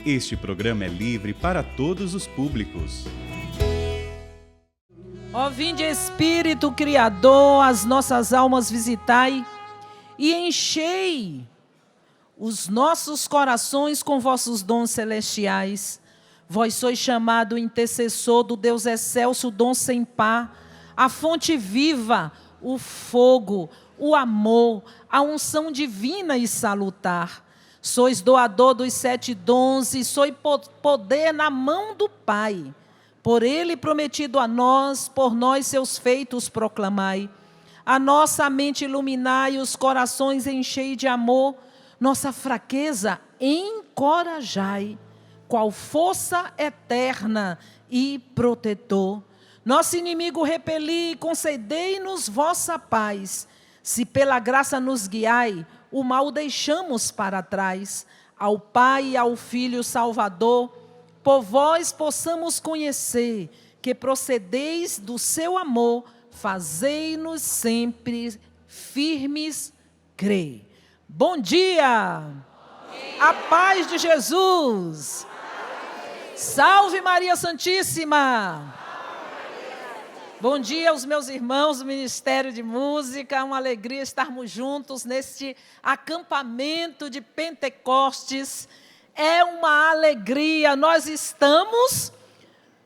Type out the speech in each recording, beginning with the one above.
Este programa é livre para todos os públicos. Ó vinde Espírito Criador, as nossas almas visitai e enchei os nossos corações com vossos dons celestiais. Vós sois chamado intercessor do Deus excelso, dom sem par, a fonte viva, o fogo, o amor, a unção divina e salutar. Sois doador dos 7 dons e sois poder na mão do Pai. Por ele prometido a nós, por nós seus feitos proclamai. A nossa mente iluminai, os corações enchei de amor, nossa fraqueza encorajai, qual força eterna e protetor. Nosso inimigo repeli, concedei-nos vossa paz. Se pela graça nos guiai, o mal deixamos para trás. Ao Pai e ao Filho Salvador, por vós possamos conhecer que procedeis do seu amor, fazei-nos sempre firmes crer. Bom dia! A paz de Jesus! Salve Maria Santíssima! Bom dia aos meus irmãos do Ministério de Música, uma alegria estarmos juntos neste acampamento de Pentecostes. É uma alegria, nós estamos,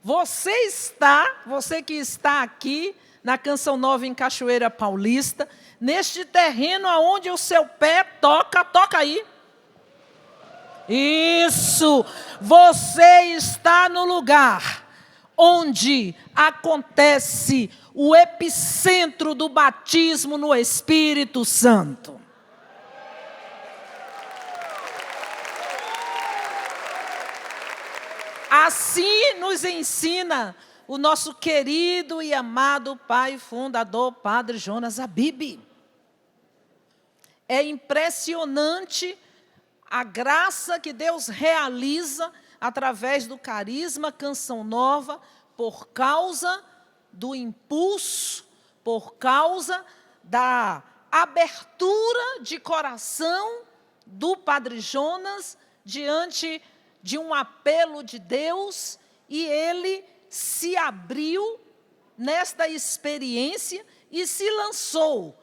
você que está aqui na Canção Nova em Cachoeira Paulista, neste terreno onde o seu pé toca aí. Isso, você está no lugar onde acontece o epicentro do batismo no Espírito Santo. Assim nos ensina o nosso querido e amado pai fundador, Padre Jonas Abib. É impressionante a graça que Deus realiza através do carisma Canção Nova, por causa do impulso, por causa da abertura de coração do Padre Jonas diante de um apelo de Deus, e ele se abriu nesta experiência e se lançou,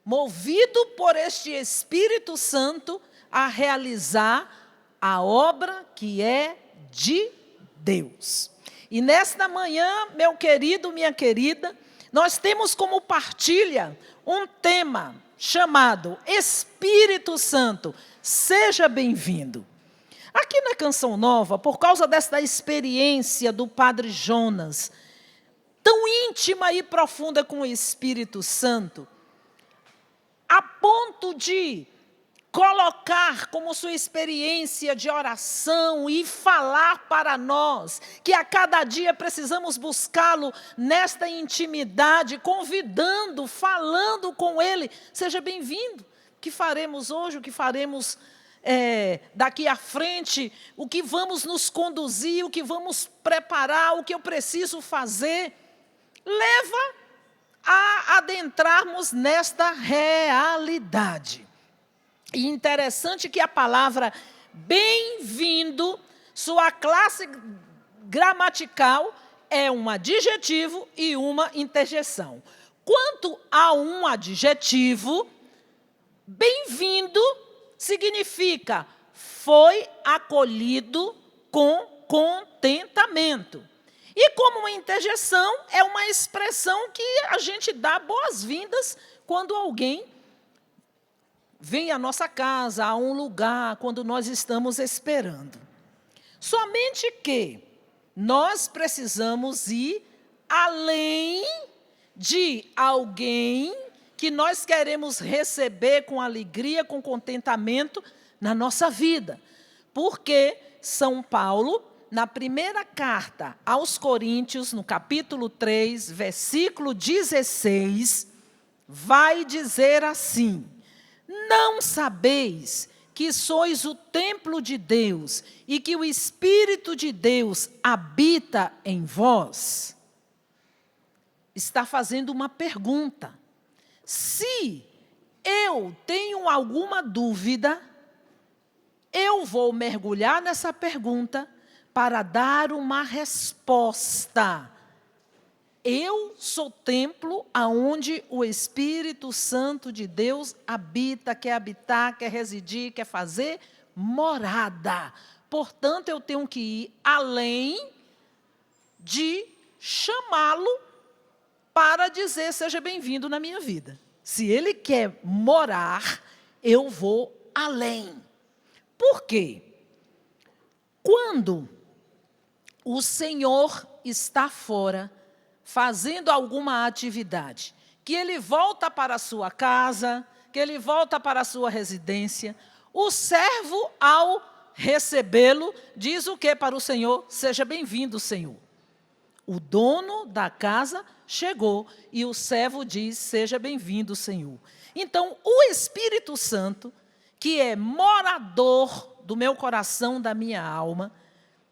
movido por este Espírito Santo, a realizar a obra que é de Deus. E nesta manhã, meu querido, minha querida, nós temos como partilha um tema chamado Espírito Santo, seja bem-vindo. Aqui na Canção Nova, por causa desta experiência do Padre Jonas, tão íntima e profunda com o Espírito Santo, a ponto de colocar como sua experiência de oração e falar para nós que a cada dia precisamos buscá-lo nesta intimidade, convidando, falando com ele. Seja bem-vindo. O que faremos hoje, o que faremos daqui à frente, o que vamos nos conduzir, o que vamos preparar, o que eu preciso fazer, leva a adentrarmos nesta realidade. E interessante que a palavra bem-vindo, sua classe gramatical é um adjetivo e uma interjeição. Quanto a um adjetivo, bem-vindo significa foi acolhido com contentamento. E como uma interjeição, é uma expressão que a gente dá boas-vindas quando alguém vem à nossa casa, a um lugar, quando nós estamos esperando. Somente que nós precisamos ir além de alguém que nós queremos receber com alegria, com contentamento na nossa vida. Porque São Paulo, na primeira carta aos Coríntios, no capítulo 3, versículo 16, vai dizer assim: não sabeis que sois o templo de Deus e que o Espírito de Deus habita em vós? Está fazendo uma pergunta. Se eu tenho alguma dúvida eu vou mergulhar nessa pergunta para dar uma resposta. Eu sou templo aonde o Espírito Santo de Deus habita, quer habitar, quer residir, quer fazer morada. Portanto, eu tenho que ir além de chamá-lo para dizer, seja bem-vindo na minha vida. Se ele quer morar, eu vou além. Por quê? Quando o Senhor está fora, fazendo alguma atividade, que ele volta para a sua casa, que ele volta para a sua residência, o servo, ao recebê-lo, diz o que para o Senhor? Seja bem-vindo, Senhor. O dono da casa chegou e o servo diz, seja bem-vindo, Senhor. Então, o Espírito Santo, que é morador do meu coração, da minha alma,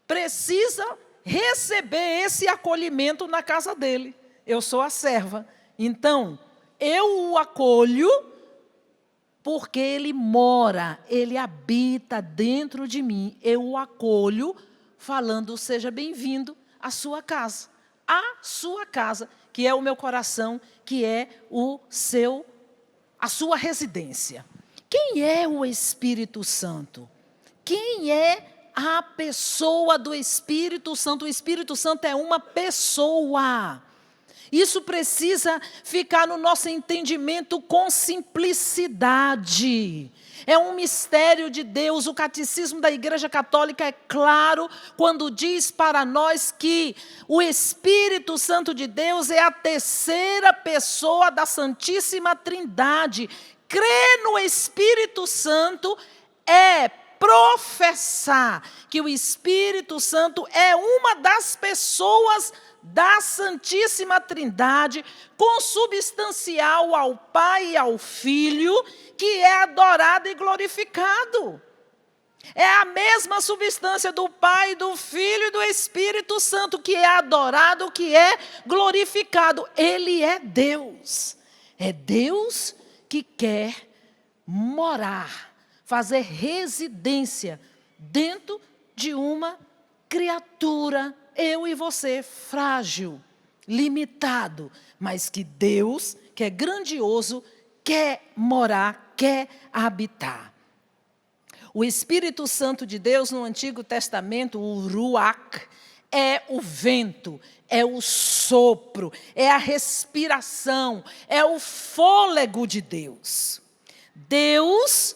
precisa receber esse acolhimento na casa dele. Eu sou a serva. Então, eu o acolho porque ele mora, ele habita dentro de mim. Eu o acolho falando, seja bem-vindo à sua casa. A sua casa, que é o meu coração, que é a sua residência. Quem é o Espírito Santo? Quem é a pessoa do Espírito Santo? O Espírito Santo é uma pessoa. Isso precisa ficar no nosso entendimento com simplicidade. É um mistério de Deus. O catecismo da Igreja Católica é claro quando diz para nós que o Espírito Santo de Deus é a terceira pessoa da Santíssima Trindade. Crer no Espírito Santo é professar que o Espírito Santo é uma das pessoas da Santíssima Trindade, consubstancial ao Pai e ao Filho, que é adorado e glorificado. É a mesma substância do Pai, do Filho e do Espírito Santo, que é adorado, que é glorificado. Ele é Deus. É Deus que quer morar, fazer residência dentro de uma criatura, eu e você, frágil, limitado, mas que Deus, que é grandioso, quer morar, quer habitar. O Espírito Santo de Deus no Antigo Testamento, o Ruach, é o vento, é o sopro, é a respiração, é o fôlego de Deus. Deus,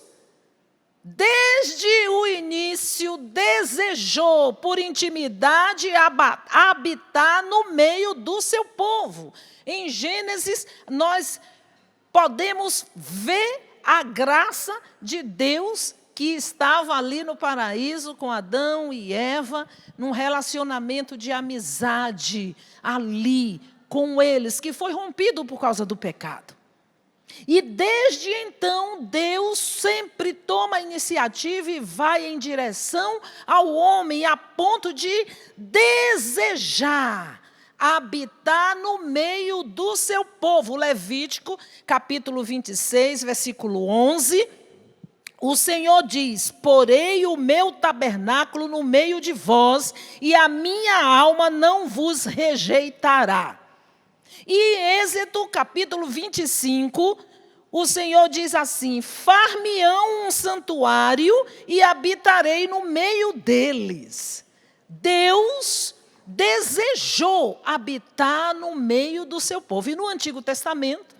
desde o início, desejou, por intimidade, habitar no meio do seu povo. Em Gênesis, nós podemos ver a graça de Deus que estava ali no paraíso com Adão e Eva, num relacionamento de amizade ali com eles, que foi rompido por causa do pecado. E desde então, Deus sempre toma a iniciativa e vai em direção ao homem, a ponto de desejar habitar no meio do seu povo. Levítico, capítulo 26, versículo 11, o Senhor diz, porei o meu tabernáculo no meio de vós, e a minha alma não vos rejeitará. E Êxodo, capítulo 25, o Senhor diz assim, far-me-ão um santuário e habitarei no meio deles. Deus desejou habitar no meio do seu povo. E no Antigo Testamento,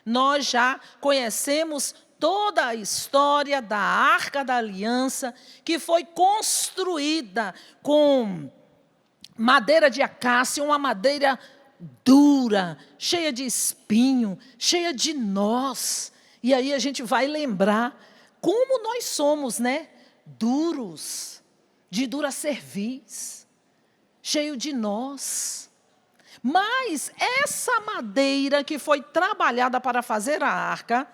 nós já conhecemos toda a história da Arca da Aliança, que foi construída com madeira de acácia, uma madeira dura, cheia de espinho, cheia de nós. E aí a gente vai lembrar como nós somos, né? Duros, de dura cerviz, cheio de nós. Mas essa madeira que foi trabalhada para fazer a arca,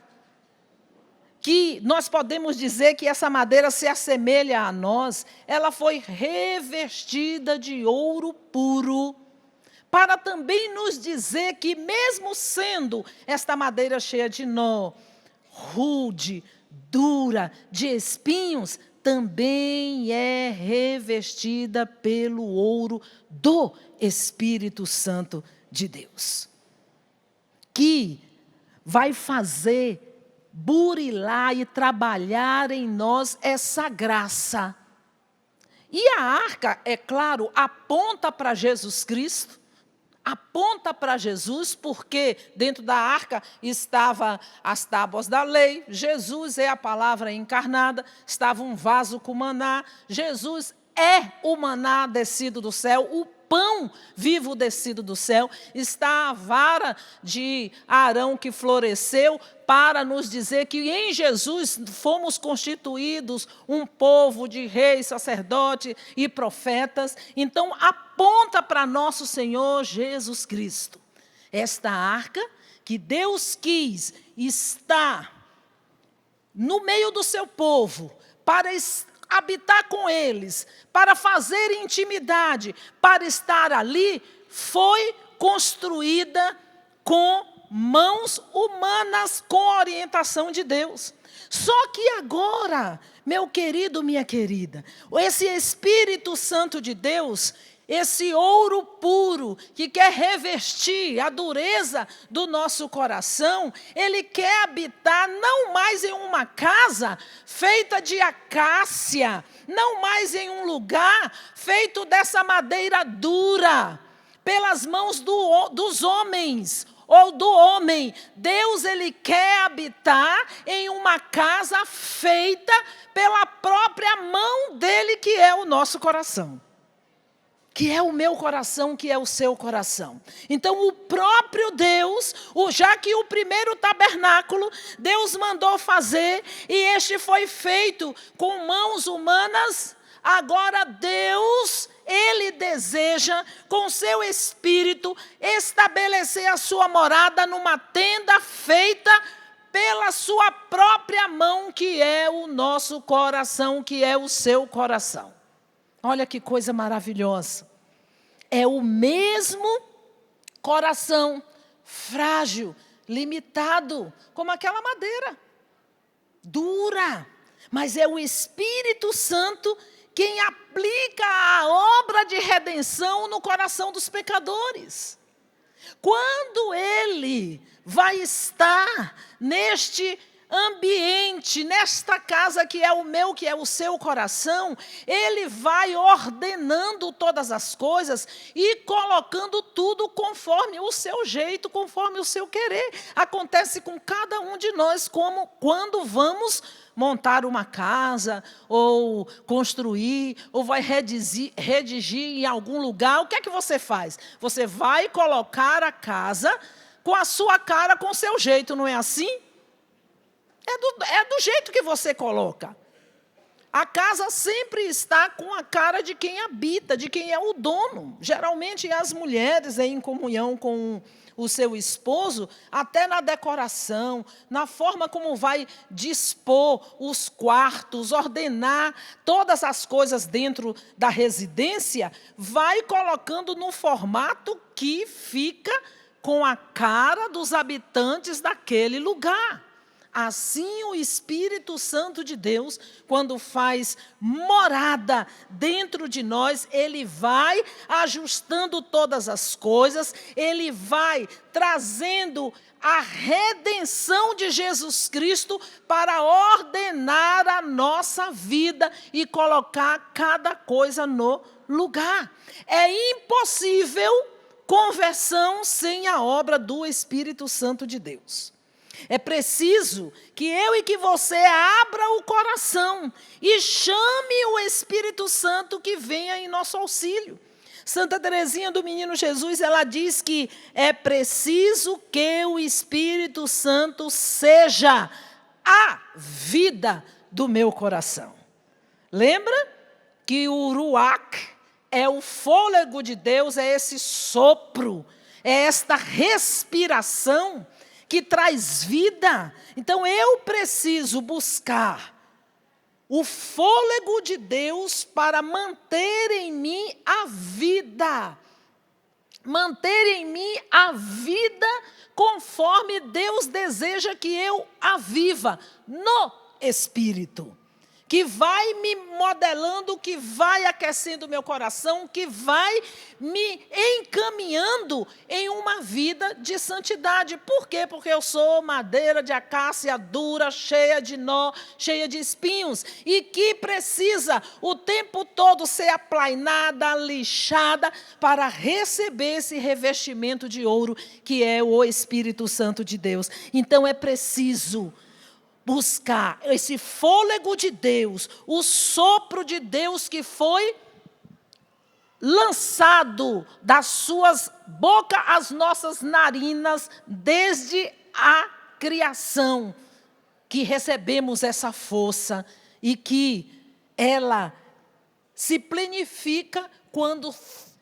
que nós podemos dizer que essa madeira se assemelha a nós, ela foi revestida de ouro puro, para também nos dizer que, mesmo sendo esta madeira cheia de nó, rude, dura, de espinhos, também é revestida pelo ouro do Espírito Santo de Deus, que vai fazer burilar e trabalhar em nós essa graça. E a arca, é claro, aponta para Jesus Cristo, aponta para Jesus, porque dentro da arca estavam as tábuas da lei, Jesus é a palavra encarnada, estava um vaso com maná, Jesus é o maná descido do céu, o pão vivo descido do céu, está a vara de Arão que floresceu para nos dizer que em Jesus fomos constituídos um povo de reis, sacerdotes e profetas. Então, aponta para nosso Senhor Jesus Cristo. Esta arca que Deus quis estar no meio do seu povo, para habitar com eles, para fazer intimidade, para estar ali, foi construída com mãos humanas, com orientação de Deus. Só que agora, meu querido, minha querida, esse Espírito Santo de Deus, esse ouro puro que quer revestir a dureza do nosso coração, ele quer habitar não mais em uma casa feita de acácia, não mais em um lugar feito dessa madeira dura, pelas mãos dos homens ou do homem. Deus, ele quer habitar em uma casa feita pela própria mão dele, que é o nosso coração. Que é o meu coração, que é o seu coração. Então, o próprio Deus, já que o primeiro tabernáculo, Deus mandou fazer, e este foi feito com mãos humanas, agora Deus, ele deseja, com seu Espírito, estabelecer a sua morada numa tenda feita pela sua própria mão, que é o nosso coração, que é o seu coração. Olha que coisa maravilhosa. É o mesmo coração, frágil, limitado, como aquela madeira, dura. Mas é o Espírito Santo quem aplica a obra de redenção no coração dos pecadores. Quando ele vai estar neste ambiente, nesta casa que é o meu, que é o seu coração, ele vai ordenando todas as coisas e colocando tudo conforme o seu jeito, conforme o seu querer. Acontece com cada um de nós, como quando vamos montar uma casa, ou construir, ou vai redigir em algum lugar. O que é que você faz? Você vai colocar a casa com a sua cara, com o seu jeito, não é assim? É do jeito que você coloca. A casa sempre está com a cara de quem habita, de quem é o dono. Geralmente as mulheres em comunhão com o seu esposo, até na decoração, na forma como vai dispor os quartos, ordenar todas as coisas dentro da residência, vai colocando no formato que fica com a cara dos habitantes daquele lugar. Assim, o Espírito Santo de Deus, quando faz morada dentro de nós, ele vai ajustando todas as coisas, ele vai trazendo a redenção de Jesus Cristo para ordenar a nossa vida e colocar cada coisa no lugar. É impossível conversão sem a obra do Espírito Santo de Deus. É preciso que eu e que você abra o coração e chame o Espírito Santo que venha em nosso auxílio. Santa Teresinha do Menino Jesus, ela diz que é preciso que o Espírito Santo seja a vida do meu coração. Lembra que o ruach é o fôlego de Deus, é esse sopro, é esta respiração que traz vida. Então eu preciso buscar o fôlego de Deus para manter em mim a vida. Manter em mim a vida conforme Deus deseja que eu a viva no Espírito. que vai me modelando, que vai aquecendo o meu coração, que vai me encaminhando em uma vida de santidade. Por quê? Porque eu sou madeira de acácia dura, cheia de nó, cheia de espinhos, e que precisa o tempo todo ser aplainada, lixada, para receber esse revestimento de ouro, que é o Espírito Santo de Deus. Então é preciso buscar esse fôlego de Deus, o sopro de Deus que foi lançado das suas bocas às nossas narinas desde a criação, que recebemos essa força e que ela se plenifica quando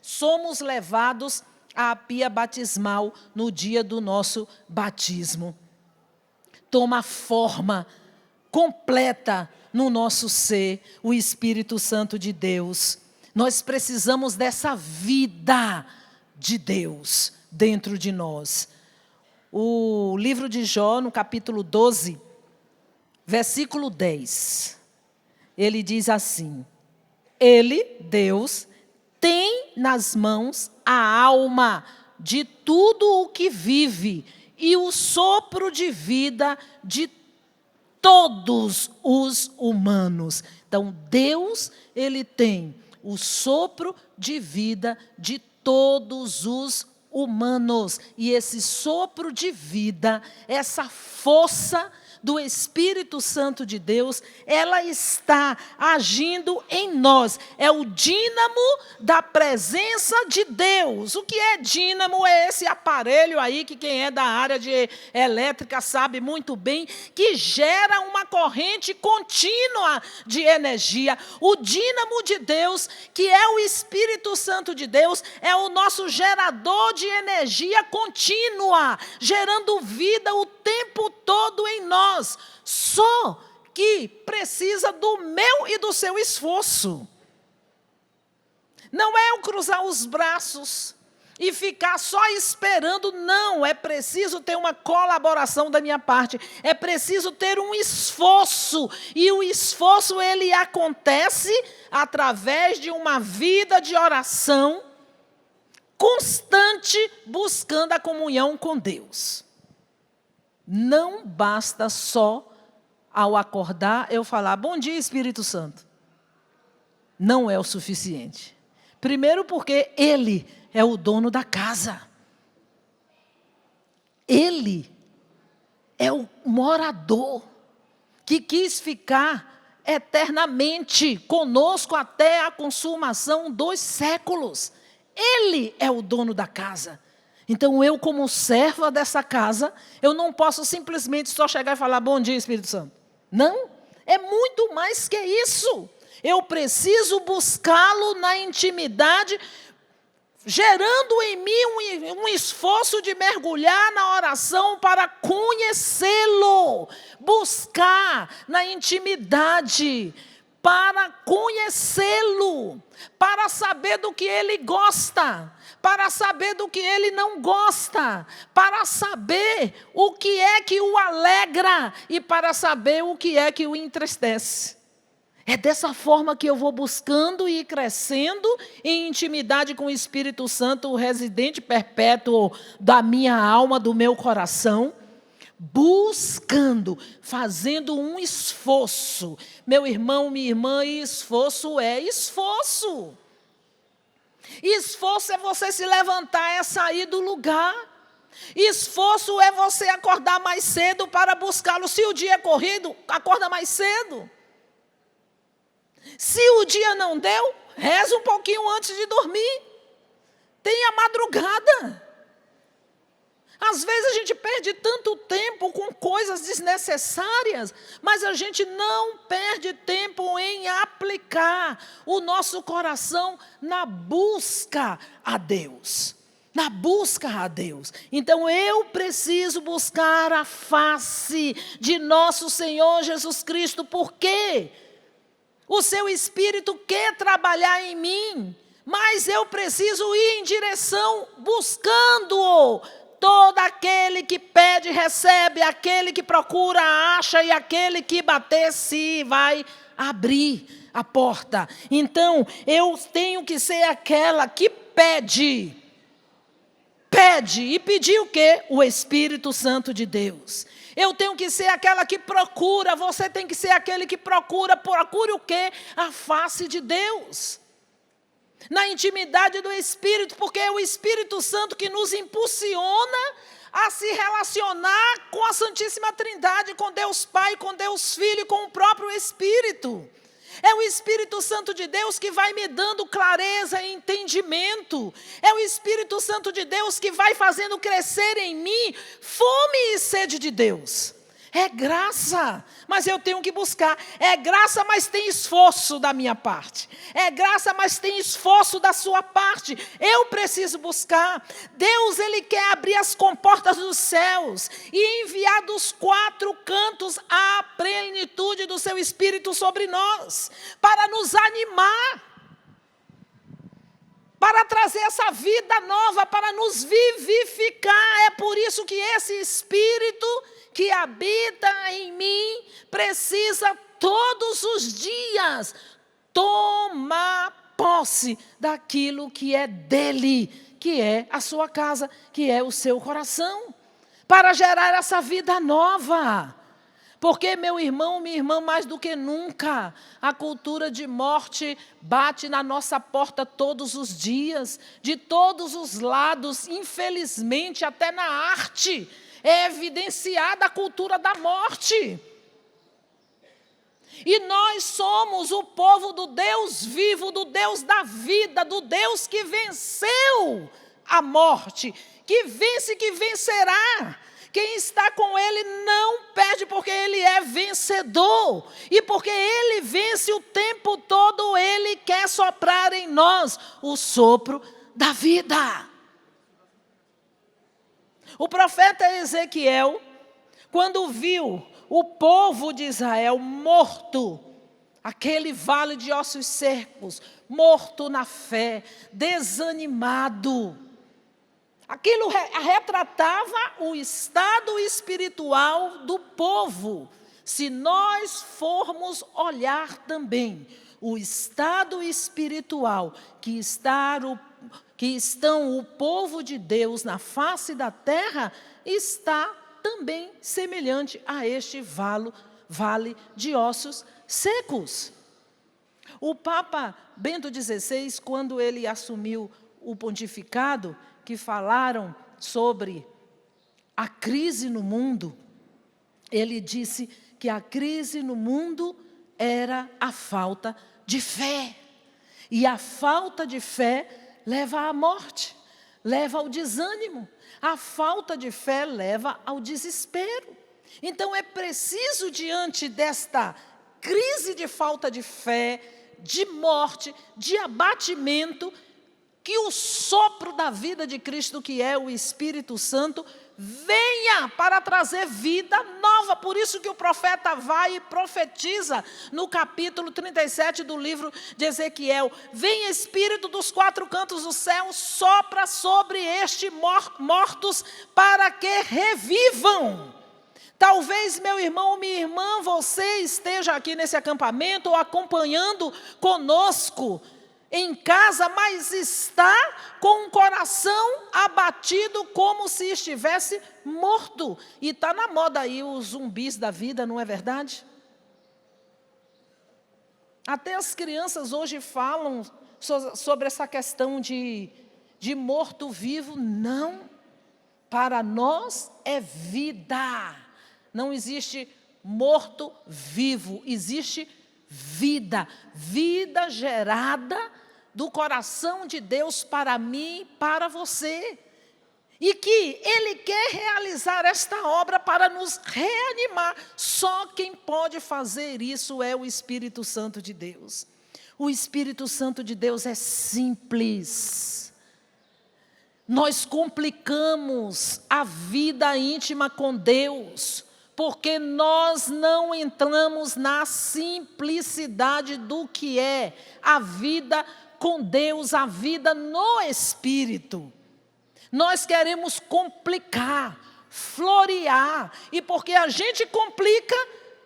somos levados à pia batismal no dia do nosso batismo. Toma forma completa no nosso ser, o Espírito Santo de Deus. Nós precisamos dessa vida de Deus dentro de nós. O livro de Jó, no capítulo 12, versículo 10, ele diz assim: Ele, Deus, tem nas mãos a alma de tudo o que vive, e o sopro de vida de todos os humanos. Então, Deus, Ele tem o sopro de vida de todos os humanos. E esse sopro de vida, essa força do Espírito Santo de Deus, ela está agindo em nós. É o dínamo da presença de Deus. O que é dínamo? É esse aparelho aí que quem é da área de elétrica sabe muito bem, que gera uma corrente contínua de energia. O dínamo de Deus, que é o Espírito Santo de Deus, é o nosso gerador de energia contínua, gerando vida o tempo todo em nós. Só que precisa do meu e do seu esforço. Não é eu cruzar os braços e ficar só esperando, não. É preciso ter uma colaboração da minha parte. É preciso ter um esforço. E o esforço, ele acontece através de uma vida de oração constante, buscando a comunhão com Deus. Não basta só, ao acordar, eu falar, bom dia, Espírito Santo. Não é o suficiente. Primeiro porque Ele é o dono da casa. Ele é o morador que quis ficar eternamente conosco até a consumação dos séculos. Ele é o dono da casa. Então, eu, como serva dessa casa, eu não posso simplesmente só chegar e falar, bom dia, Espírito Santo. Não, é muito mais que isso. Eu preciso buscá-lo na intimidade, gerando em mim um esforço de mergulhar na oração para conhecê-lo. Buscar na intimidade, para conhecê-lo, para saber do que ele gosta, para saber do que ele não gosta, para saber o que é que o alegra e para saber o que é que o entristece. É dessa forma que eu vou buscando e crescendo em intimidade com o Espírito Santo, o residente perpétuo da minha alma, do meu coração, buscando, fazendo um esforço. Meu irmão, minha irmã, esforço é esforço. Esforço é você se levantar, é sair do lugar. Esforço é você acordar mais cedo para buscá-lo. Se o dia é corrido, acorda mais cedo. Se o dia não deu, reza um pouquinho antes de dormir. Tenha madrugada. Às vezes a gente perde tanto tempo com coisas desnecessárias, mas a gente não perde tempo em aplicar o nosso coração na busca a Deus. Na busca a Deus. Então eu preciso buscar a face de nosso Senhor Jesus Cristo. Por quê? O seu Espírito quer trabalhar em mim, mas eu preciso ir em direção buscando-o, Todo aquele que pede, recebe, aquele que procura, acha, e aquele que bater, se vai abrir a porta. Então, eu tenho que ser aquela que pede. Pede. E pedir o quê? O Espírito Santo de Deus. Eu tenho que ser aquela que procura. Você tem que ser aquele que procura. Procure o quê? A face de Deus. Na intimidade do Espírito, porque é o Espírito Santo que nos impulsiona a se relacionar com a Santíssima Trindade, com Deus Pai, com Deus Filho e com o próprio Espírito. É o Espírito Santo de Deus que vai me dando clareza e entendimento. É o Espírito Santo de Deus que vai fazendo crescer em mim fome e sede de Deus. É graça, mas eu tenho que buscar. É graça, mas tem esforço da minha parte. É graça, mas tem esforço da sua parte. Eu preciso buscar. Deus, Ele quer abrir as comportas dos céus e enviar dos 4 cantos a plenitude do seu Espírito sobre nós, para nos animar, para trazer essa vida nova, para nos vivificar. É por isso que esse Espírito que habita em mim precisa todos os dias tomar posse daquilo que é dele, que é a sua casa, que é o seu coração, para gerar essa vida nova. Porque, meu irmão, minha irmã, mais do que nunca, a cultura de morte bate na nossa porta todos os dias, de todos os lados, infelizmente, até na arte, é evidenciada a cultura da morte. E nós somos o povo do Deus vivo, do Deus da vida, do Deus que venceu a morte, que vence, que vencerá. Quem está com Ele não perde, porque Ele é vencedor. E porque Ele vence o tempo todo, Ele quer soprar em nós o sopro da vida. O profeta Ezequiel, quando viu o povo de Israel morto, aquele vale de ossos secos, morto na fé, desanimado, aquilo retratava o estado espiritual do povo. Se nós formos olhar também o estado espiritual que estão o povo de Deus na face da terra, está também semelhante a este vale de ossos secos. O Papa Bento XVI, quando ele assumiu o pontificado, que falaram sobre a crise no mundo, ele disse que a crise no mundo era a falta de fé. E a falta de fé leva à morte, leva ao desânimo. A falta de fé leva ao desespero. Então é preciso, diante desta crise de falta de fé, de morte, de abatimento, que o sopro da vida de Cristo, que é o Espírito Santo, venha para trazer vida nova. Por isso que o profeta vai e profetiza no capítulo 37 do livro de Ezequiel: vem Espírito dos 4 cantos do céu, sopra sobre estes mortos para que revivam. Talvez, meu irmão ou minha irmã, você esteja aqui nesse acampamento ou acompanhando conosco em casa, mas está com o coração abatido como se estivesse morto. E está na moda aí os zumbis da vida, não é verdade? Até as crianças hoje falam sobre essa questão de morto-vivo. Não, para nós é vida. Não existe morto-vivo, existe vida. Vida gerada do coração de Deus para mim e para você. E que Ele quer realizar esta obra para nos reanimar. Só quem pode fazer isso é o Espírito Santo de Deus. O Espírito Santo de Deus é simples. Nós complicamos a vida íntima com Deus, porque nós não entramos na simplicidade do que é a vida com Deus, a vida no Espírito. Nós queremos complicar, florear, e porque a gente complica,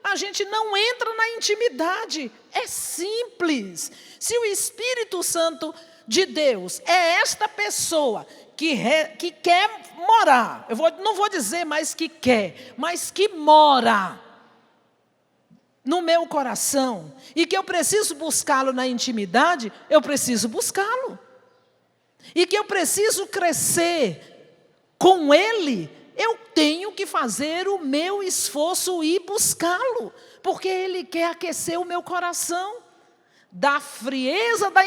a gente não entra na intimidade. É simples. Se o Espírito Santo de Deus é esta pessoa que quer morar, não vou dizer mais que quer, mas que mora no meu coração, e que eu preciso buscá-lo na intimidade, eu preciso buscá-lo. E que eu preciso crescer com Ele, eu tenho que fazer o meu esforço e buscá-lo, porque Ele quer aquecer o meu coração da frieza, da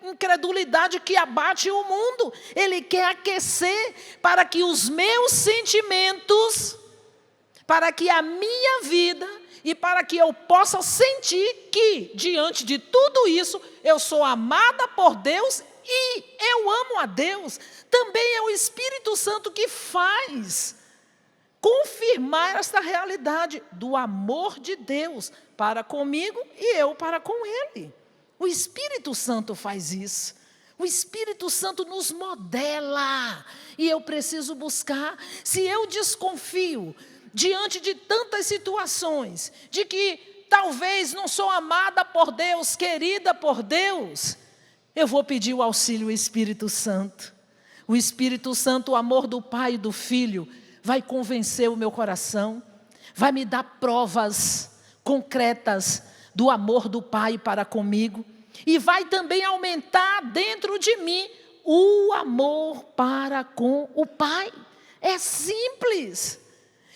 incredulidade que abate o mundo. Ele quer aquecer para que os meus sentimentos, para que a minha vida, e para que eu possa sentir que, diante de tudo isso, eu sou amada por Deus e eu amo a Deus. Também é o Espírito Santo que faz confirmar esta realidade do amor de Deus para comigo e eu para com Ele. O Espírito Santo faz isso. O Espírito Santo nos modela. E eu preciso buscar. Se eu desconfio diante de tantas situações, de que talvez não sou amada por Deus, querida por Deus, eu vou pedir o auxílio do Espírito Santo. O Espírito Santo, o amor do Pai e do Filho, vai convencer o meu coração, vai me dar provas concretas do amor do Pai para comigo, e vai também aumentar dentro de mim o amor para com o Pai. É simples.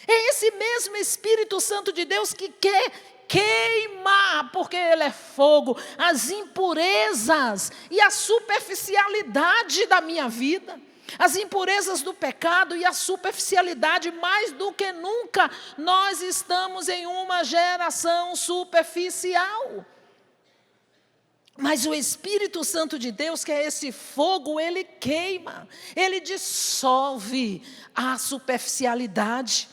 É esse mesmo Espírito Santo de Deus que quer queimar, porque Ele é fogo, as impurezas e a superficialidade da minha vida, as impurezas do pecado e a superficialidade. Mais do que nunca, nós estamos em uma geração superficial. Mas o Espírito Santo de Deus, que é esse fogo, Ele queima, Ele dissolve a superficialidade.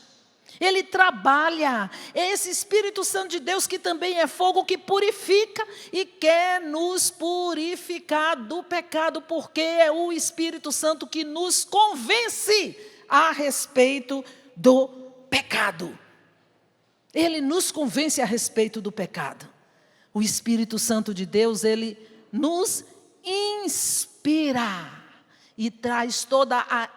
Ele trabalha, esse Espírito Santo de Deus que também é fogo, que purifica e quer nos purificar do pecado, porque é o Espírito Santo que nos convence a respeito do pecado. Ele nos convence a respeito do pecado. O Espírito Santo de Deus, ele nos inspira e traz toda a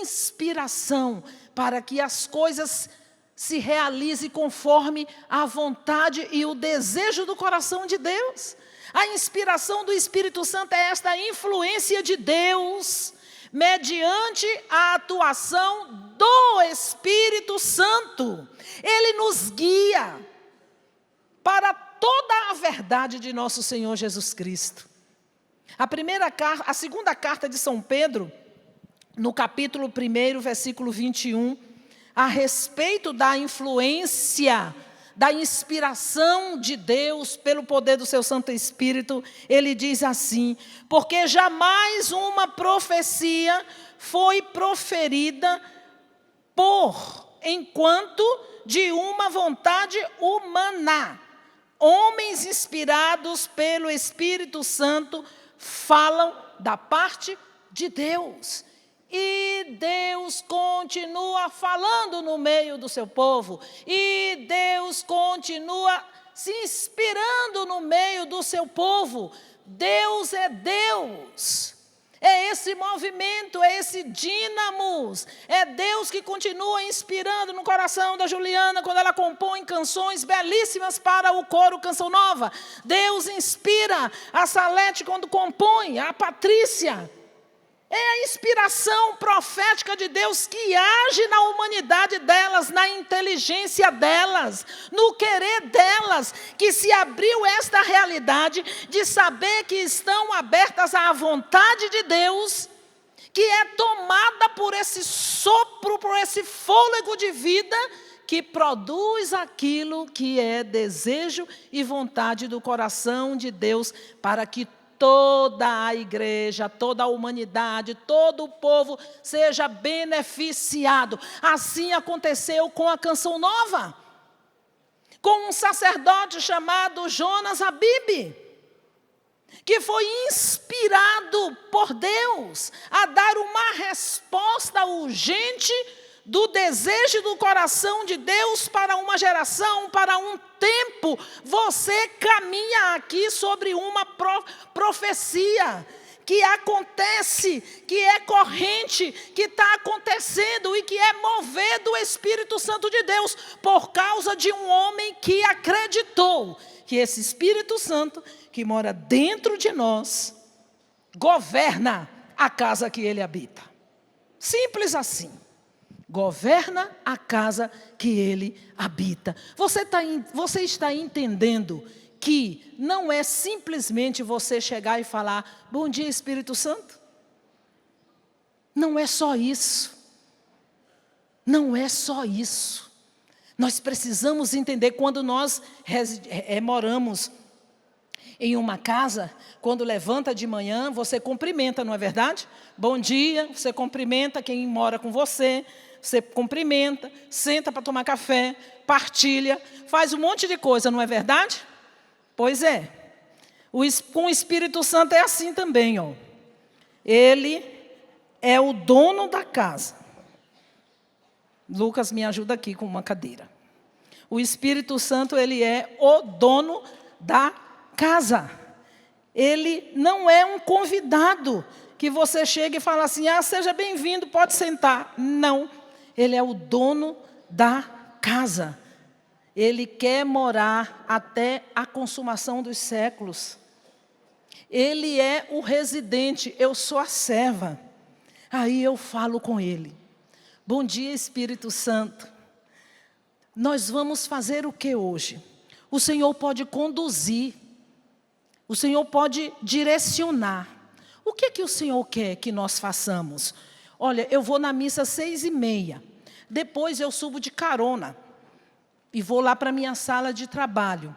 inspiração para que as coisas se realize conforme a vontade e o desejo do coração de Deus. A inspiração do Espírito Santo é esta influência de Deus, mediante a atuação do Espírito Santo. Ele nos guia para toda a verdade de nosso Senhor Jesus Cristo. A segunda carta de São Pedro, no capítulo 1, versículo 21, a respeito da influência, da inspiração de Deus pelo poder do seu Santo Espírito, ele diz assim: porque jamais uma profecia foi proferida enquanto de uma vontade humana. Homens inspirados pelo Espírito Santo falam da parte de Deus. E Deus continua falando no meio do seu povo. E Deus continua se inspirando no meio do seu povo. Deus é Deus. É esse movimento, é esse dínamos. É Deus que continua inspirando no coração da Juliana quando ela compõe canções belíssimas para o coro Canção Nova. Deus inspira a Salete quando compõe, a Patrícia. É a inspiração profética de Deus que age na humanidade delas, na inteligência delas, no querer delas, que se abriu esta realidade de saber que estão abertas à vontade de Deus, que é tomada por esse sopro, por esse fôlego de vida, que produz aquilo que é desejo e vontade do coração de Deus, para que toda a igreja, toda a humanidade, todo o povo seja beneficiado. Assim aconteceu com a Canção Nova, com um sacerdote chamado Jonas Abib. que foi inspirado por Deus a dar uma resposta urgente do desejo do coração de Deus para uma geração, para um tempo. Você caminha aqui sobre uma profecia que acontece, que é corrente, que está acontecendo e que é mover do Espírito Santo de Deus, por causa de um homem que acreditou que esse Espírito Santo, que mora dentro de nós, governa a casa que ele habita. Simples assim. Governa a casa que ele habita. Você está entendendo que não é simplesmente você chegar e falar, bom dia, Espírito Santo? Não é só isso. Não é só isso. Nós precisamos entender, quando nós moramos em uma casa, quando levanta de manhã, você cumprimenta, não é verdade? Bom dia, você cumprimenta quem mora com você, você cumprimenta, senta para tomar café, partilha, faz um monte de coisa, não é verdade? Pois é, com o Espírito Santo é assim também, ó. Ele é o dono da casa. Lucas me ajuda aqui com uma cadeira. O Espírito Santo, ele é o dono da casa. Ele não é um convidado que você chega e fala assim, seja bem-vindo, pode sentar. Não, ele é o dono da casa. Ele quer morar até a consumação dos séculos. Ele é o residente, eu sou a serva. Aí eu falo com ele. Bom dia, Espírito Santo. Nós vamos fazer o que hoje? O Senhor pode conduzir. O Senhor pode direcionar. O que o Senhor quer que nós façamos? Olha, eu vou na missa 6h30. Depois eu subo de carona e vou lá para a minha sala de trabalho.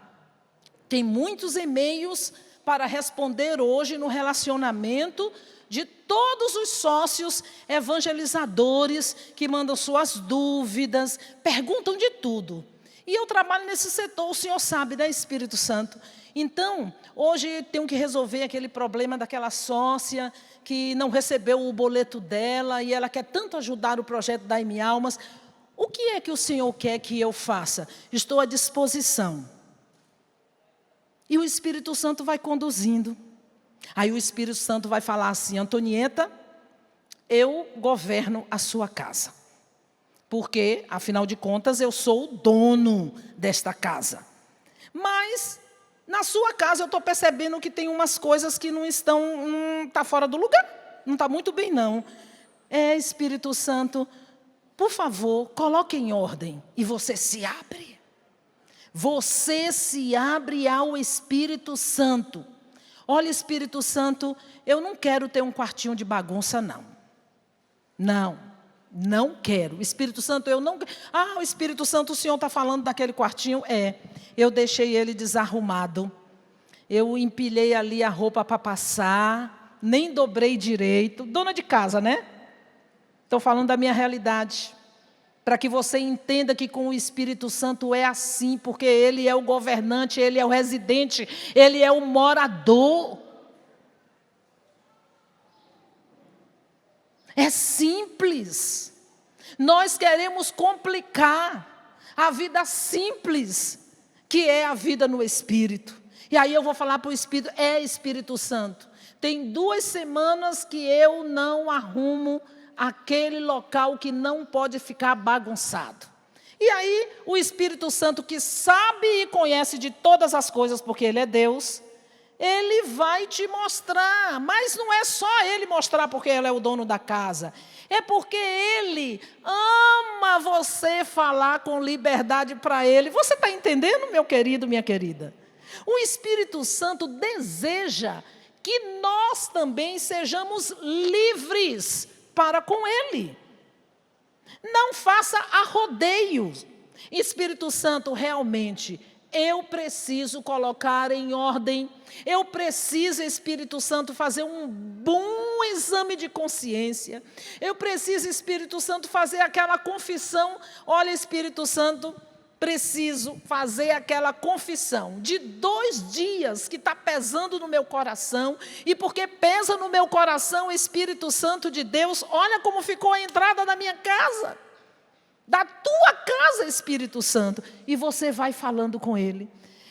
Tem muitos e-mails para responder hoje no relacionamento de todos os sócios evangelizadores que mandam suas dúvidas, perguntam de tudo. E eu trabalho nesse setor, o Senhor sabe, né, Espírito Santo? Então, hoje eu tenho que resolver aquele problema daquela sócia que não recebeu o boleto dela e ela quer tanto ajudar o projeto da M Almas. O que é que o Senhor quer que eu faça? Estou à disposição. E o Espírito Santo vai conduzindo. Aí o Espírito Santo vai falar assim, Antonieta, eu governo a sua casa. Porque, afinal de contas, eu sou o dono desta casa. Mas, na sua casa, eu estou percebendo que tem umas coisas que não está fora do lugar. Não está muito bem, não. Espírito Santo, por favor, coloque em ordem. E você se abre. Você se abre ao Espírito Santo. Olha, Espírito Santo, eu não quero ter um quartinho de bagunça, não. Não quero. Espírito Santo, eu não... o Espírito Santo, o Senhor está falando daquele quartinho? Eu deixei ele desarrumado. Eu empilhei ali a roupa para passar, nem dobrei direito. Dona de casa, né? Estou falando da minha realidade. Para que você entenda que com o Espírito Santo é assim, porque Ele é o governante, Ele é o residente, Ele é o morador. É simples. Nós queremos complicar a vida simples, que é a vida no Espírito. E aí eu vou falar para o Espírito, Espírito Santo. Tem 2 semanas que eu não arrumo aquele local que não pode ficar bagunçado. E aí, o Espírito Santo, que sabe e conhece de todas as coisas, porque Ele é Deus, Ele vai te mostrar. Mas não é só Ele mostrar porque Ele é o dono da casa. É porque Ele ama você falar com liberdade para Ele. Você está entendendo, meu querido, minha querida? O Espírito Santo deseja que nós também sejamos livres para com Ele. Não faça a rodeio. Espírito Santo, realmente, eu preciso colocar em ordem. Eu preciso, Espírito Santo, fazer um bom exame de consciência. Eu preciso, Espírito Santo, fazer aquela confissão. Olha, Espírito Santo, preciso fazer aquela confissão de 2 dias que está pesando no meu coração, e porque pesa no meu coração, o Espírito Santo de Deus, olha como ficou a entrada da minha casa, da tua casa, Espírito Santo, e você vai falando com Ele,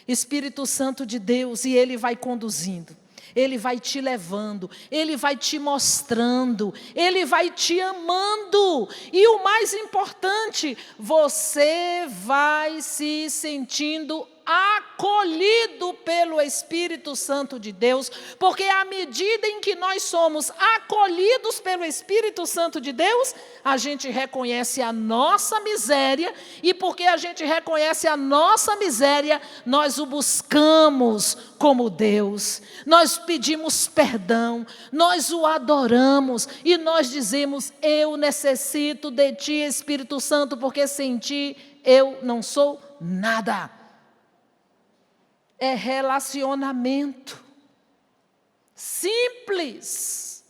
Espírito Santo de Deus, e Ele vai conduzindo. Ele vai te levando, Ele vai te mostrando, Ele vai te amando. E o mais importante, você vai se sentindo acolhido pelo Espírito Santo de Deus, porque à medida em que nós somos acolhidos pelo Espírito Santo de Deus, a gente reconhece a nossa miséria, e porque a gente reconhece a nossa miséria, nós o buscamos como Deus, nós pedimos perdão, nós o adoramos, e nós dizemos: eu necessito de Ti, Espírito Santo, porque sem Ti eu não sou nada. É relacionamento simples,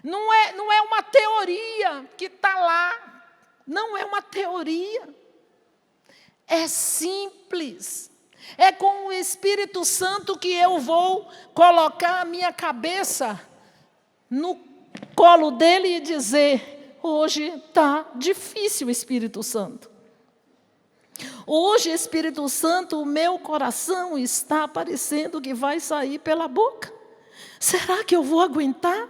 não é uma teoria que está lá, não é uma teoria, é simples, é com o Espírito Santo que eu vou colocar a minha cabeça no colo dele e dizer: hoje está difícil, Espírito Santo. Hoje, Espírito Santo, o meu coração está parecendo que vai sair pela boca. Será que eu vou aguentar?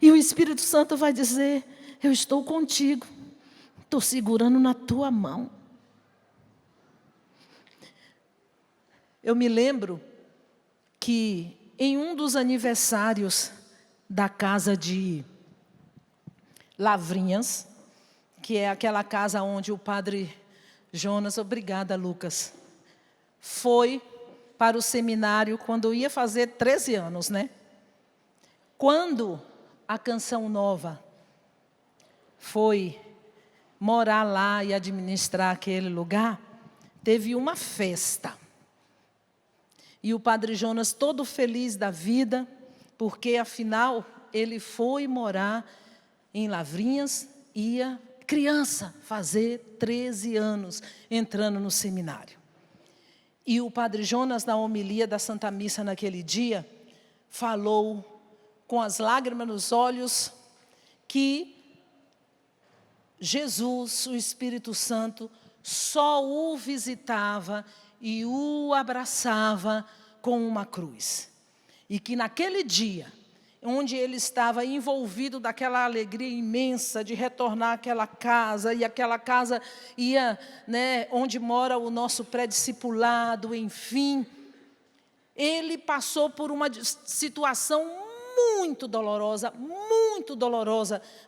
E o Espírito Santo vai dizer: eu estou contigo, estou segurando na tua mão. Eu me lembro que em um dos aniversários da casa de Lavrinhas, que é aquela casa onde o padre Jonas, obrigada, Lucas, foi para o seminário quando ia fazer 13 anos, né? Quando a Canção Nova foi morar lá e administrar aquele lugar, teve uma festa. E o padre Jonas, todo feliz da vida, porque afinal ele foi morar em Lavrinhas, ia criança, fazer 13 anos, entrando no seminário. E o padre Jonas, na homilia da Santa Missa naquele dia, falou com as lágrimas nos olhos que Jesus, o Espírito Santo, só o visitava e o abraçava com uma cruz. E que naquele dia, onde ele estava envolvido daquela alegria imensa de retornar àquela casa, e aquela casa ia, né, onde mora o nosso pré-discipulado, enfim, ele passou por uma situação muito dolorosa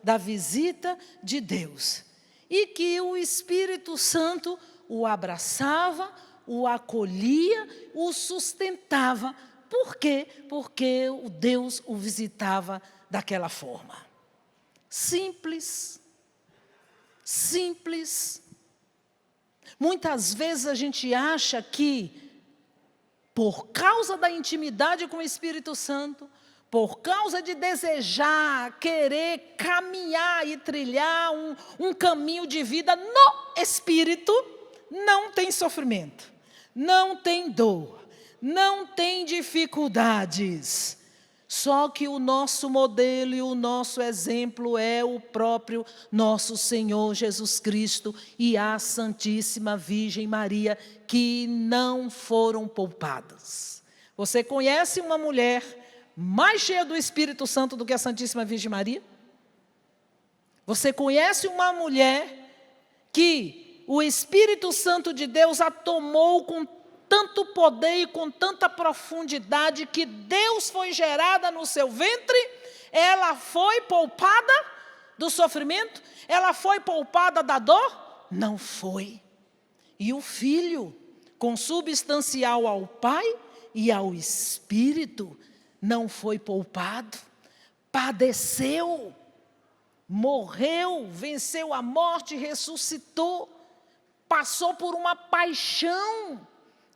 da visita de Deus. E que o Espírito Santo o abraçava, o acolhia, o sustentava. Por quê? Porque o Deus o visitava daquela forma. Simples. Simples. Muitas vezes a gente acha que, por causa da intimidade com o Espírito Santo, por causa de desejar, querer caminhar e trilhar um caminho de vida no Espírito, não tem sofrimento, não tem dor, não tem dificuldades. Só que o nosso modelo e o nosso exemplo é o próprio nosso Senhor Jesus Cristo e a Santíssima Virgem Maria, que não foram poupadas. Você conhece uma mulher mais cheia do Espírito Santo do que a Santíssima Virgem Maria? Você conhece uma mulher que o Espírito Santo de Deus a tomou com tanto poder e com tanta profundidade que Deus foi gerada no seu ventre? Ela foi poupada do sofrimento? Ela foi poupada da dor? Não foi. E o Filho, consubstancial ao Pai e ao Espírito, não foi poupado, padeceu, morreu, venceu a morte, ressuscitou, passou por uma paixão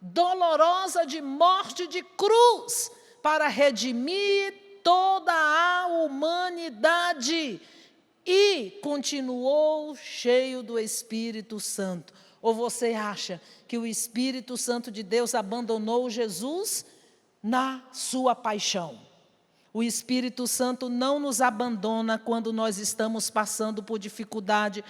dolorosa de morte de cruz, para redimir toda a humanidade, e continuou cheio do Espírito Santo. Ou você acha que o Espírito Santo de Deus abandonou Jesus na sua paixão? O Espírito Santo não nos abandona quando nós estamos passando por dificuldade,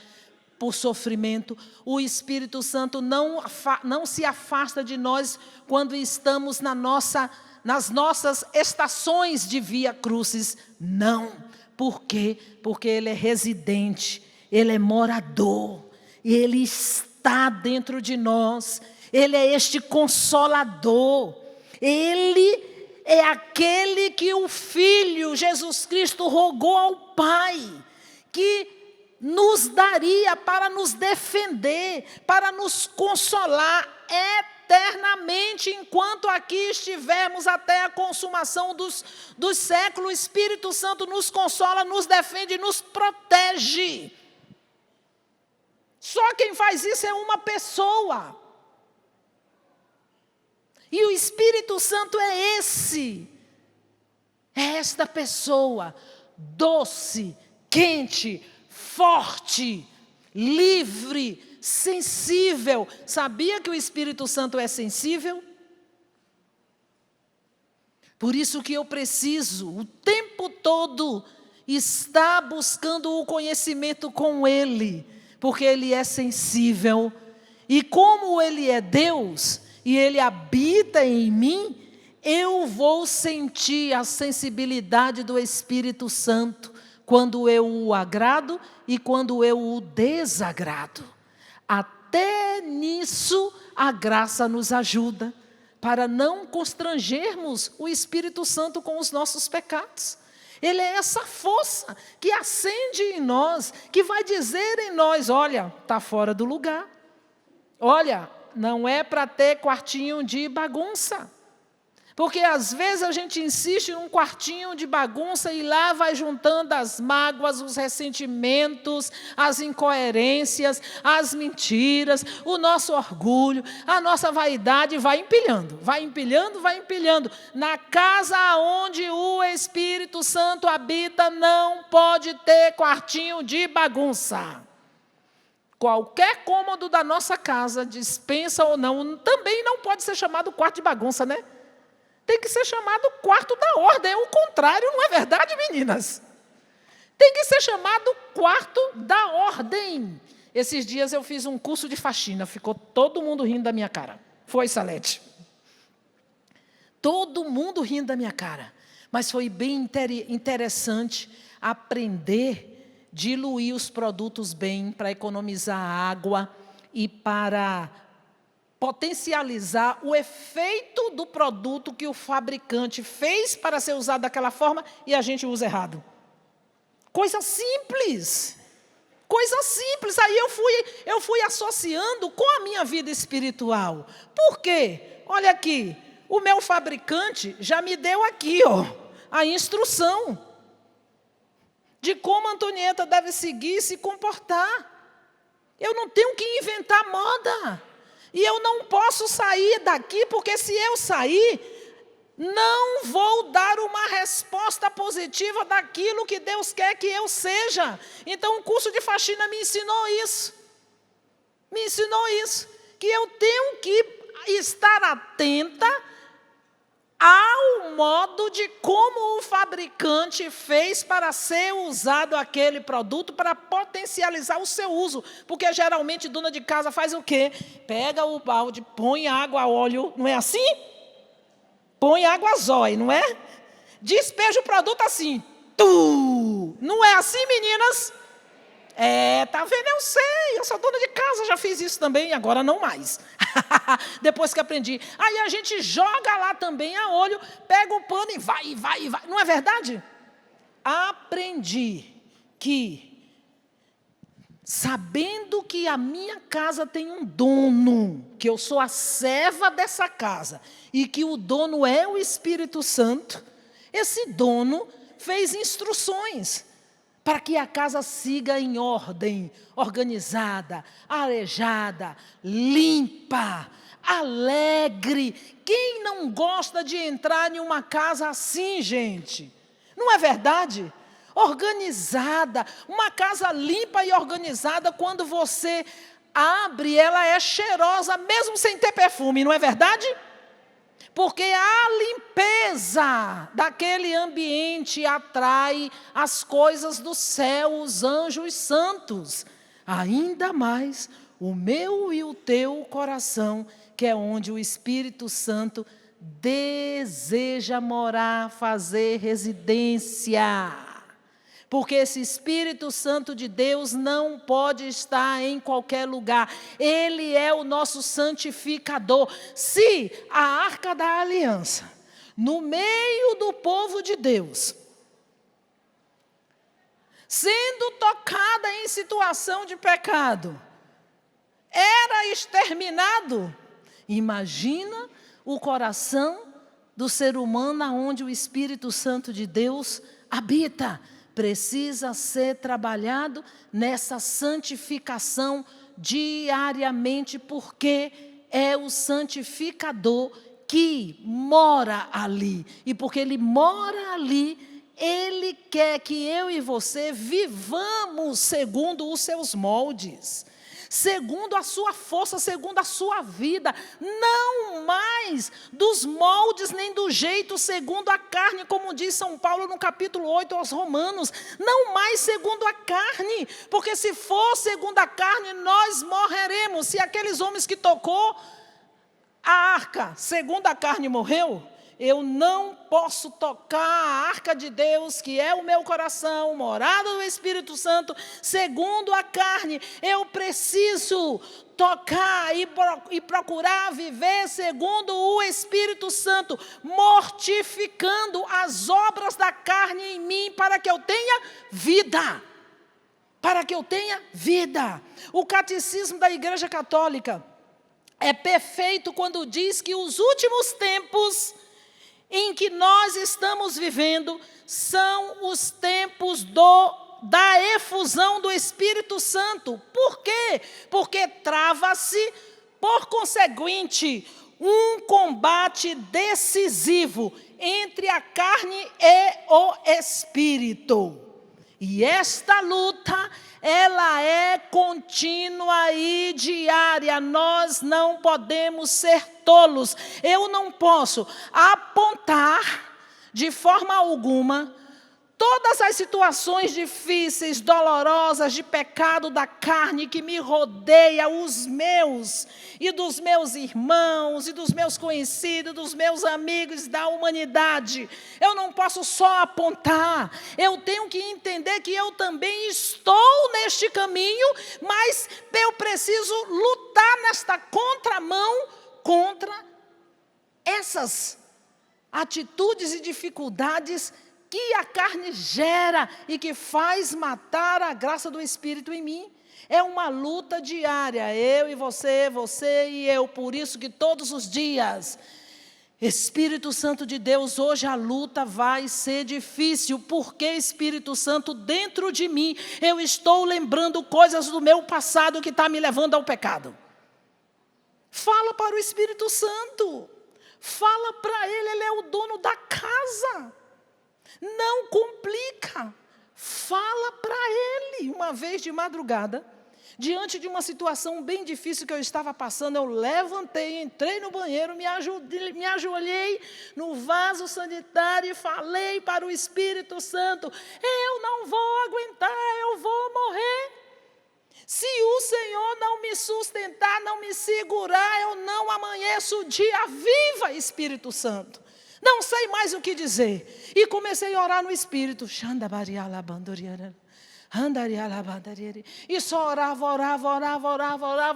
por sofrimento. O Espírito Santo não se afasta de nós quando estamos nas nossas estações de via crucis. Não. Por quê? Porque Ele é residente, Ele é morador, Ele está dentro de nós. Ele é este Consolador. Ele é aquele que o Filho, Jesus Cristo, rogou ao Pai, que nos daria para nos defender, para nos consolar eternamente, enquanto aqui estivermos até a consumação dos séculos. O Espírito Santo nos consola, nos defende, nos protege. Só quem faz isso é uma pessoa. E o Espírito Santo é esta pessoa, doce, quente, forte, livre, sensível. Sabia que o Espírito Santo é sensível? Por isso que eu preciso, o tempo todo, estar buscando o conhecimento com Ele, porque Ele é sensível. E como Ele é Deus, e Ele habita em mim, eu vou sentir a sensibilidade do Espírito Santo quando eu o agrado e quando eu o desagrado. Até nisso a graça nos ajuda, para não constrangermos o Espírito Santo com os nossos pecados. Ele é essa força que acende em nós, que vai dizer em nós: olha, está fora do lugar. Olha, não é para ter quartinho de bagunça. Porque às vezes a gente insiste num quartinho de bagunça e lá vai juntando as mágoas, os ressentimentos, as incoerências, as mentiras, o nosso orgulho, a nossa vaidade, vai empilhando, vai empilhando, vai empilhando. Na casa onde o Espírito Santo habita, não pode ter quartinho de bagunça. Qualquer cômodo da nossa casa, dispensa ou não, também não pode ser chamado quarto de bagunça, né? Tem que ser chamado quarto da ordem. É o contrário, não é verdade, meninas? Tem que ser chamado quarto da ordem. Esses dias eu fiz um curso de faxina, ficou todo mundo rindo da minha cara. Foi, Salete? Todo mundo rindo da minha cara. Mas foi bem interessante aprender a diluir os produtos bem, para economizar água e para potencializar o efeito do produto que o fabricante fez para ser usado daquela forma e a gente usa errado. Coisa simples. Coisa simples. Aí eu fui associando com a minha vida espiritual. Por quê? Olha aqui, o meu fabricante já me deu aqui, a instrução de como a Antonieta deve seguir e se comportar. Eu não tenho que inventar moda. E eu não posso sair daqui, porque se eu sair, não vou dar uma resposta positiva daquilo que Deus quer que eu seja. Então, o curso de faxina me ensinou isso. Me ensinou isso. Que eu tenho que estar atenta ao modo de como o fabricante fez para ser usado aquele produto, para potencializar o seu uso. Porque geralmente dona de casa faz o quê? Pega o balde, põe água, óleo, não é assim? Põe água zói, não é? Despeja o produto assim. Não é assim, meninas? Tá vendo? Eu sei, eu sou dona de casa, já fiz isso também, agora não mais. Depois que aprendi. Aí a gente joga lá também a olho, pega o pano e vai. Não é verdade? Aprendi que, sabendo que a minha casa tem um dono, que eu sou a serva dessa casa, e que o dono é o Espírito Santo, esse dono fez instruções para que a casa siga em ordem, organizada, arejada, limpa, alegre. Quem não gosta de entrar em uma casa assim, gente? Não é verdade? Organizada, uma casa limpa e organizada, quando você abre, ela é cheirosa, mesmo sem ter perfume, não é verdade? Porque a limpeza daquele ambiente atrai as coisas do céu, os anjos santos. Ainda mais o meu e o teu coração, que é onde o Espírito Santo deseja morar, fazer residência. Porque esse Espírito Santo de Deus não pode estar em qualquer lugar. Ele é o nosso santificador. Se a Arca da Aliança, no meio do povo de Deus, sendo tocada em situação de pecado, era exterminado, imagina o coração do ser humano onde o Espírito Santo de Deus habita. Precisa ser trabalhado nessa santificação diariamente, porque é o santificador que mora ali. E porque ele mora ali, ele quer que eu e você vivamos segundo os seus moldes, segundo a sua força, segundo a sua vida, não mais dos moldes nem do jeito segundo a carne, como diz São Paulo no capítulo 8 aos Romanos, não mais segundo a carne, porque se for segundo a carne, nós morreremos. Se aqueles homens que tocou a arca, segundo a carne, morreu, eu não posso tocar a arca de Deus, que é o meu coração, morada do Espírito Santo, segundo a carne. Eu preciso tocar e procurar viver segundo o Espírito Santo, mortificando as obras da carne em mim, para que eu tenha vida. Para que eu tenha vida. O catecismo da Igreja Católica é perfeito quando diz que os últimos tempos em que nós estamos vivendo são os tempos da efusão do Espírito Santo. Por quê? Porque trava-se, por conseguinte, um combate decisivo entre a carne e o Espírito. E esta luta, ela é contínua e diária. Nós não podemos ser tolos. Eu não posso apontar de forma alguma todas as situações difíceis, dolorosas, de pecado da carne que me rodeia, os meus e dos meus irmãos e dos meus conhecidos, dos meus amigos da humanidade. Eu não posso só apontar, eu tenho que entender que eu também estou neste caminho, mas eu preciso lutar nesta contramão contra essas atitudes e dificuldades que a carne gera e que faz matar a graça do Espírito em mim. É uma luta diária, eu e você, você e eu. Por isso que todos os dias, Espírito Santo de Deus, hoje a luta vai ser difícil. Porque Espírito Santo, dentro de mim, eu estou lembrando coisas do meu passado que está me levando ao pecado. Fala para o Espírito Santo. Fala para ele, ele é o dono da casa. Não complica, fala para ele. Uma vez de madrugada, diante de uma situação bem difícil que eu estava passando, eu levantei, entrei no banheiro, me ajoelhei no vaso sanitário e falei para o Espírito Santo: eu não vou aguentar, eu vou morrer. Se o Senhor não me sustentar, não me segurar, eu não amanheço o dia. Viva, Espírito Santo. Não sei mais o que dizer. E comecei a orar no Espírito. E só orava,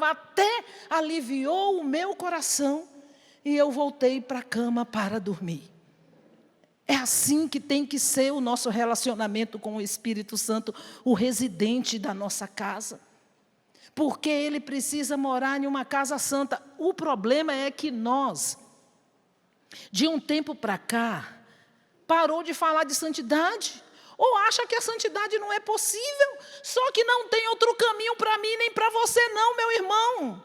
até aliviou o meu coração. E eu voltei para a cama para dormir. É assim que tem que ser o nosso relacionamento com o Espírito Santo, o residente da nossa casa. Porque ele precisa morar em uma casa santa. O problema é que nós, de um tempo para cá, parou de falar de santidade, ou acha que a santidade não é possível, só que não tem outro caminho para mim nem para você não, meu irmão.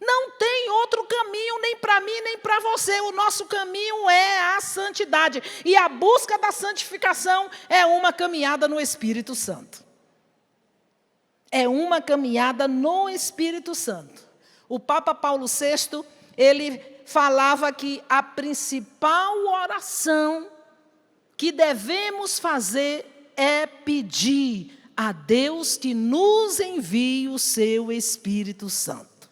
Não tem outro caminho nem para mim nem para você. O nosso caminho é a santidade, e a busca da santificação é uma caminhada no Espírito Santo. É uma caminhada no Espírito Santo. O Papa Paulo VI, ele falava que a principal oração que devemos fazer é pedir a Deus que nos envie o seu Espírito Santo.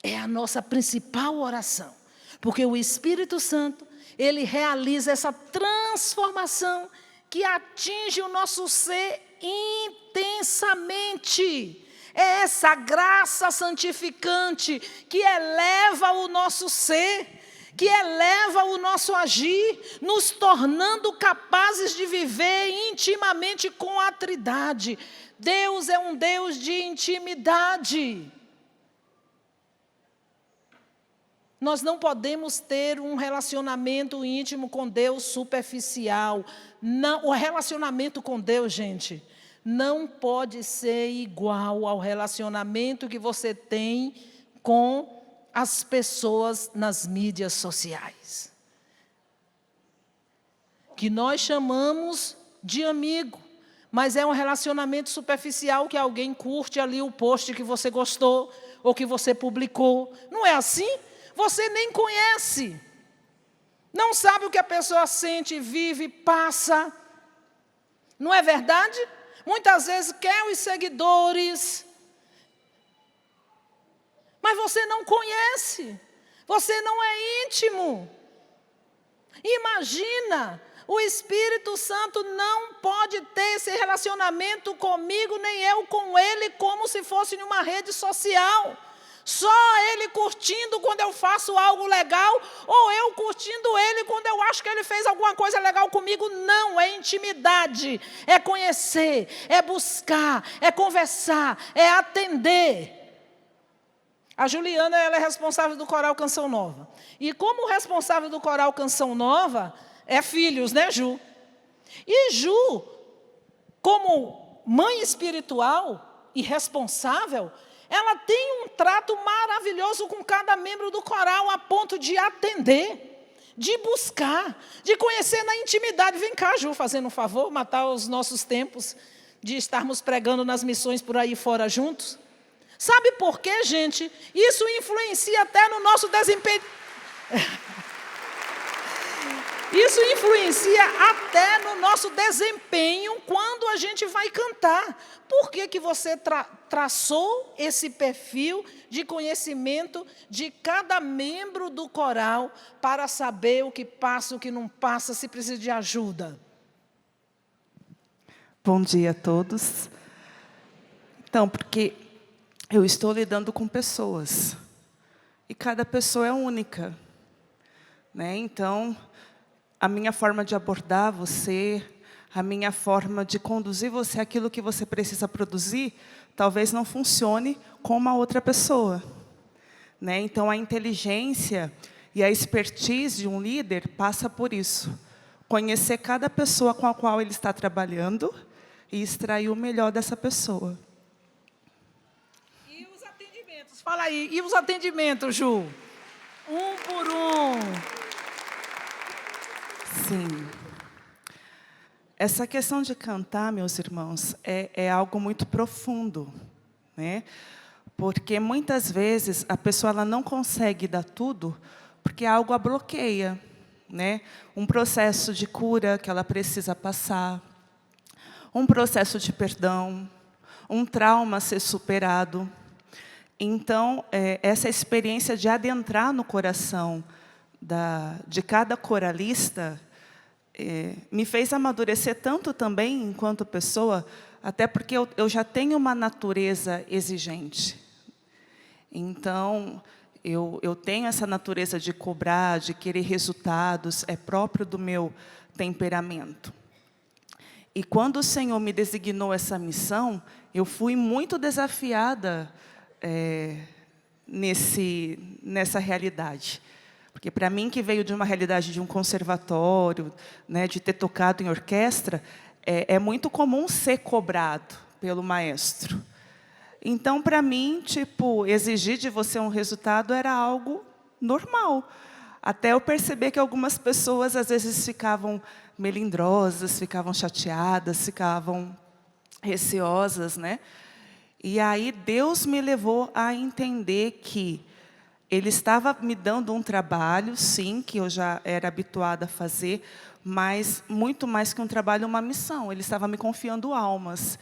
É a nossa principal oração, porque o Espírito Santo, ele realiza essa transformação que atinge o nosso ser intensamente. É essa graça santificante que eleva o nosso ser, que eleva o nosso agir, nos tornando capazes de viver intimamente com a Trindade. Deus é um Deus de intimidade. Nós não podemos ter um relacionamento íntimo com Deus superficial. Não, o relacionamento com Deus, gente, não pode ser igual ao relacionamento que você tem com as pessoas nas mídias sociais, que nós chamamos de amigo, mas é um relacionamento superficial que alguém curte ali o post que você gostou ou que você publicou. Não é assim? Você nem conhece, não sabe o que a pessoa sente, vive, passa. Não é verdade? Muitas vezes quer os seguidores, mas você não conhece, você não é íntimo. Imagina, o Espírito Santo não pode ter esse relacionamento comigo, nem eu com ele, como se fosse em uma rede social. Só ele curtindo quando eu faço algo legal, ou eu curtindo ele quando eu acho que ele fez alguma coisa legal comigo. Não, é intimidade, é conhecer, é buscar, é conversar, é atender. A Juliana, ela é responsável do Coral Canção Nova. E como responsável do Coral Canção Nova, é filhos, né, Ju? E Ju, como mãe espiritual e responsável, ela tem um trato maravilhoso com cada membro do coral, a ponto de atender, de buscar, de conhecer na intimidade. Vem cá, Ju, fazendo um favor, matar os nossos tempos de estarmos pregando nas missões por aí fora juntos. Sabe por quê, gente? Isso influencia até no nosso desempenho. Isso influencia até no nosso desempenho quando a gente vai cantar. Por que que você traçou esse perfil de conhecimento de cada membro do coral para saber o que passa, o que não passa, se precisa de ajuda? Bom dia a todos. Então, porque eu estou lidando com pessoas. E cada pessoa é única, né? Então, a minha forma de abordar você, a minha forma de conduzir você àquilo que você precisa produzir, talvez não funcione com uma outra pessoa, né? Então, a inteligência e a expertise de um líder passa por isso. Conhecer cada pessoa com a qual ele está trabalhando e extrair o melhor dessa pessoa. E os atendimentos? Fala aí, e os atendimentos, Ju? Um por um. Sim. Essa questão de cantar, meus irmãos, é algo muito profundo, né? Porque muitas vezes a pessoa ela não consegue dar tudo porque algo a bloqueia, né? Um processo de cura que ela precisa passar, um processo de perdão, um trauma a ser superado. Então, essa experiência de adentrar no coração de cada coralista me fez amadurecer tanto também enquanto pessoa, até porque eu já tenho uma natureza exigente. Então, eu tenho essa natureza de cobrar, de querer resultados, é próprio do meu temperamento. E quando o Senhor me designou essa missão, eu fui muito desafiada nessa realidade. Porque para mim, que veio de uma realidade de um conservatório, né, de ter tocado em orquestra, é muito comum ser cobrado pelo maestro. Então, para mim, exigir de você um resultado era algo normal. Até eu perceber que algumas pessoas, às vezes, ficavam melindrosas, ficavam chateadas, ficavam receosas, né? E aí Deus me levou a entender que Ele estava me dando um trabalho, sim, que eu já era habituada a fazer, mas muito mais que um trabalho, uma missão. Ele estava me confiando almas.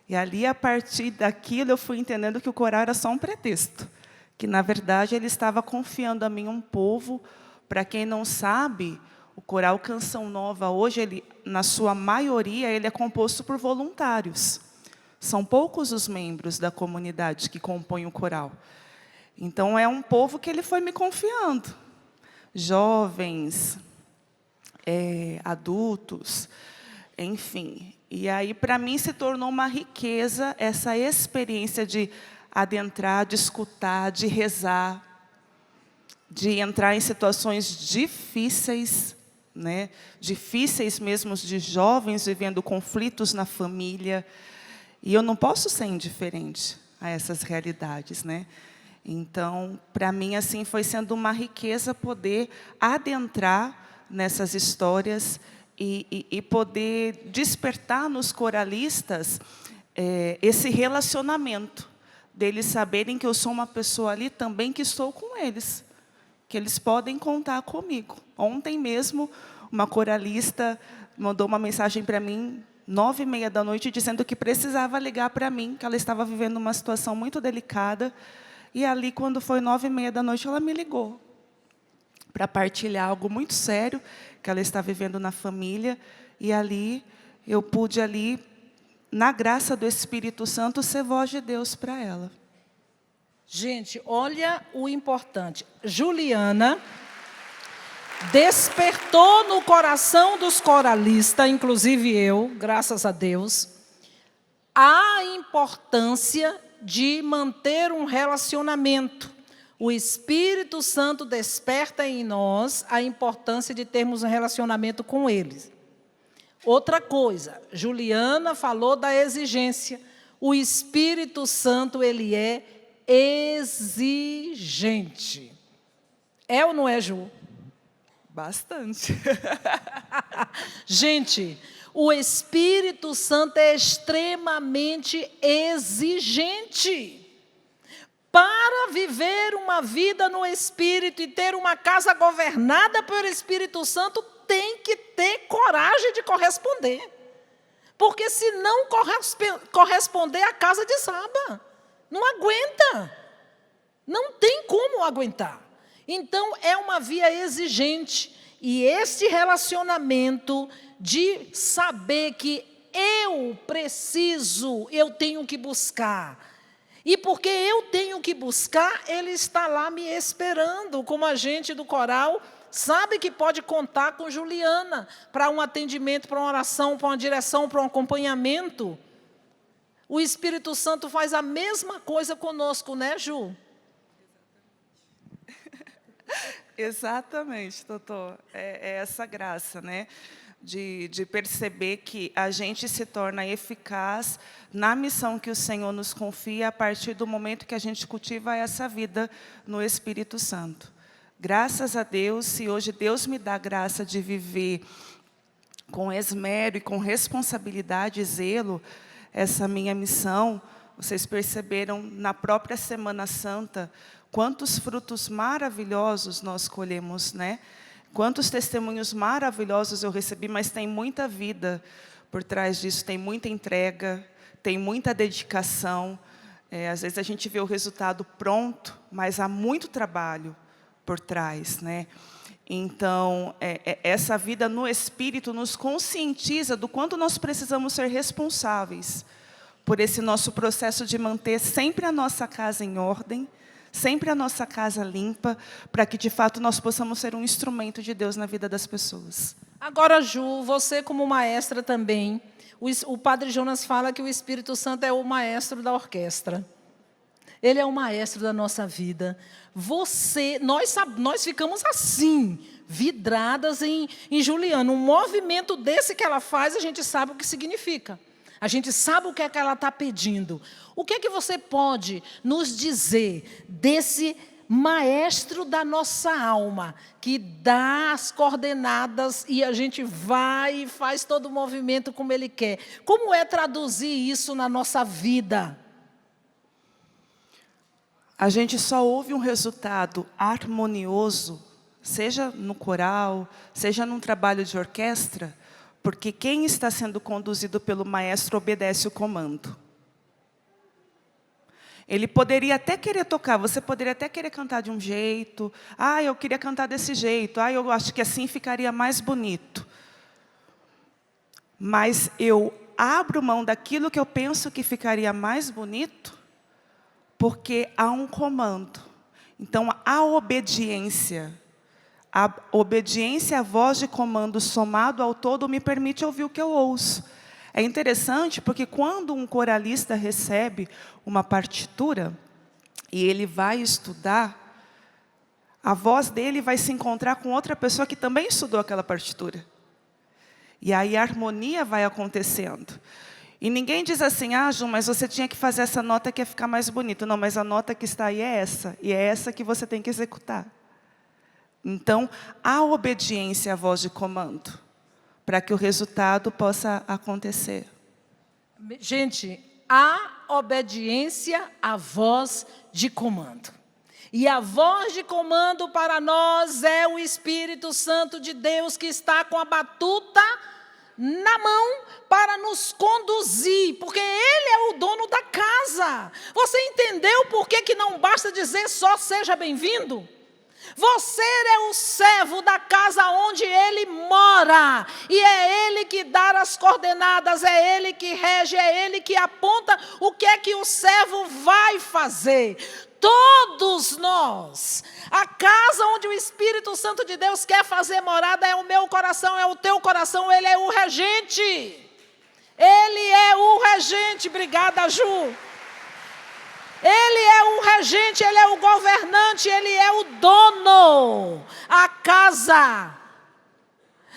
E ali, a partir daquilo, eu fui entendendo que o coral era só um pretexto. Que, na verdade, Ele estava confiando a mim um povo. Para quem não sabe, o coral Canção Nova, hoje, ele, na sua maioria, ele é composto por voluntários. São poucos os membros da comunidade que compõem o coral. Então, é um povo que Ele foi me confiando. Jovens, adultos, enfim. E aí, para mim, se tornou uma riqueza essa experiência de adentrar, de escutar, de rezar, de entrar em situações difíceis, né? Difíceis mesmo, de jovens vivendo conflitos na família. E eu não posso ser indiferente a essas realidades, né? Então, para mim, assim, foi sendo uma riqueza poder adentrar nessas histórias e poder despertar nos coralistas esse relacionamento, deles saberem que eu sou uma pessoa ali também que estou com eles, que eles podem contar comigo. Ontem mesmo, uma coralista mandou uma mensagem para mim, 9h30 da noite, dizendo que precisava ligar para mim, que ela estava vivendo uma situação muito delicada. E ali, quando foi 9h30 da noite, ela me ligou para partilhar algo muito sério que ela está vivendo na família. E ali, eu pude, ali, na graça do Espírito Santo, ser voz de Deus para ela. Gente, olha o importante. Juliana despertou no coração dos coralistas, inclusive eu, graças a Deus, a importância de manter um relacionamento. O Espírito Santo desperta em nós a importância de termos um relacionamento com Ele. Outra coisa, Juliana falou da exigência. O Espírito Santo, Ele é exigente. É ou não é, Ju? Bastante. Gente, o Espírito Santo é extremamente exigente. Para viver uma vida no Espírito e ter uma casa governada pelo Espírito Santo, tem que ter coragem de corresponder. Porque se não corresponder, a casa desaba. Não aguenta. Não tem como aguentar. Então, é uma via exigente. E este relacionamento de saber que eu preciso, eu tenho que buscar. E porque eu tenho que buscar, Ele está lá me esperando, como a gente do coral sabe que pode contar com Juliana para um atendimento, para uma oração, para uma direção, para um acompanhamento. O Espírito Santo faz a mesma coisa conosco, né, Ju? Exatamente, doutor. É essa graça, né? De perceber que a gente se torna eficaz na missão que o Senhor nos confia a partir do momento que a gente cultiva essa vida no Espírito Santo. Graças a Deus, se hoje Deus me dá a graça de viver com esmero e com responsabilidade e zelo essa minha missão, vocês perceberam na própria Semana Santa quantos frutos maravilhosos nós colhemos, né? Quantos testemunhos maravilhosos eu recebi, mas tem muita vida por trás disso, tem muita entrega, tem muita dedicação. Às vezes a gente vê o resultado pronto, mas há muito trabalho por trás, né? Então, essa vida no Espírito nos conscientiza do quanto nós precisamos ser responsáveis por esse nosso processo de manter sempre a nossa casa em ordem, sempre a nossa casa limpa, para que, de fato, nós possamos ser um instrumento de Deus na vida das pessoas. Agora, Ju, você como maestra também, o Padre Jonas fala que o Espírito Santo é o maestro da orquestra. Ele é o maestro da nossa vida. Nós ficamos assim, vidradas em Juliana. Um movimento desse que ela faz, a gente sabe o que significa. A gente sabe o que é que ela está pedindo. O que é que você pode nos dizer desse maestro da nossa alma, que dá as coordenadas e a gente vai e faz todo o movimento como Ele quer. Como é traduzir isso na nossa vida? A gente só ouve um resultado harmonioso, seja no coral, seja num trabalho de orquestra, porque quem está sendo conduzido pelo maestro obedece o comando. Ele poderia até querer tocar, você poderia até querer cantar de um jeito. Ah, eu queria cantar desse jeito. Ah, eu acho que assim ficaria mais bonito. Mas eu abro mão daquilo que eu penso que ficaria mais bonito, porque há um comando. Então, a obediência à voz de comando somado ao todo me permite ouvir o que eu ouço. É interessante porque quando um coralista recebe uma partitura e ele vai estudar, a voz dele vai se encontrar com outra pessoa que também estudou aquela partitura. E aí a harmonia vai acontecendo. E ninguém diz assim, ah, Ju, mas você tinha que fazer essa nota que ia ficar mais bonito. Não, mas a nota que está aí é essa. E é essa que você tem que executar. Então, há obediência à voz de comando, para que o resultado possa acontecer. Gente, há obediência à voz de comando. E a voz de comando para nós é o Espírito Santo de Deus, que está com a batuta na mão para nos conduzir, porque Ele é o dono da casa. Você entendeu por que não basta dizer só seja bem-vindo? Você é o servo da casa onde Ele mora, e é Ele que dá as coordenadas, é Ele que rege, é Ele que aponta o que é que o servo vai fazer. Todos nós, a casa onde o Espírito Santo de Deus quer fazer morada é o meu coração, é o teu coração, Ele é o regente. Ele é o regente, obrigada, Ju. Ele é o regente, Ele é o governante, Ele é o dono. A casa.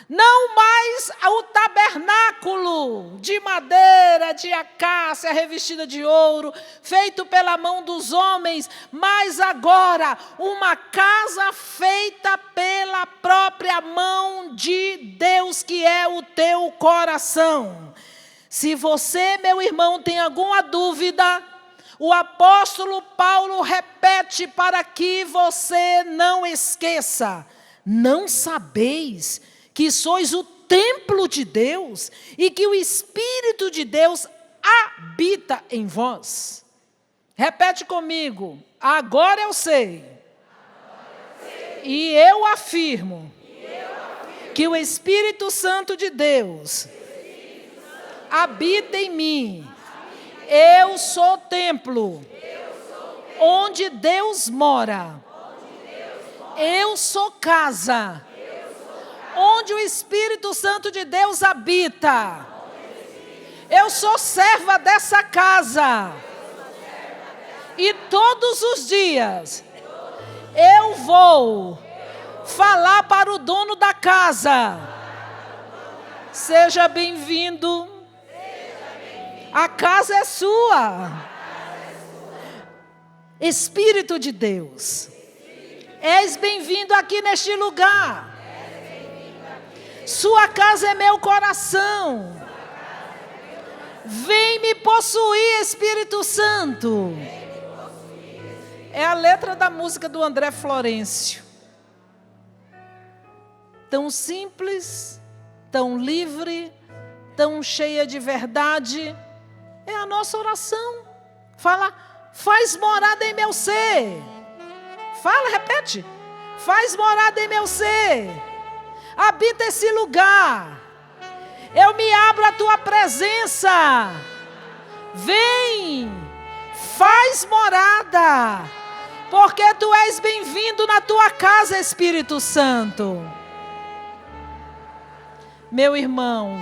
Não mais o tabernáculo de madeira, de acácia, revestida de ouro, feito pela mão dos homens, mas agora uma casa feita pela própria mão de Deus, que é o teu coração. Se você, meu irmão, tem alguma dúvida, o apóstolo Paulo repete para que você não esqueça. Não sabeis que sois o templo de Deus e que o Espírito de Deus habita em vós? Repete comigo. Agora eu sei. E eu afirmo que o Espírito Santo de Deus habita em mim. Eu sou templo onde Deus mora. Eu sou casa onde o Espírito Santo de Deus habita. Eu sou serva dessa casa. E todos os dias eu vou falar para o dono da casa: seja bem-vindo. A casa é sua. Espírito de Deus, és bem-vindo aqui neste lugar. Sua casa é meu coração. Vem me possuir, Espírito Santo. É a letra da música do André Florencio. Tão simples, tão livre, tão cheia de verdade. É a nossa oração. Fala, faz morada em meu ser. Fala, repete. Faz morada em meu ser. Habita esse lugar. Eu me abro à tua presença. Vem, faz morada. Porque tu és bem-vindo na tua casa, Espírito Santo. Meu irmão,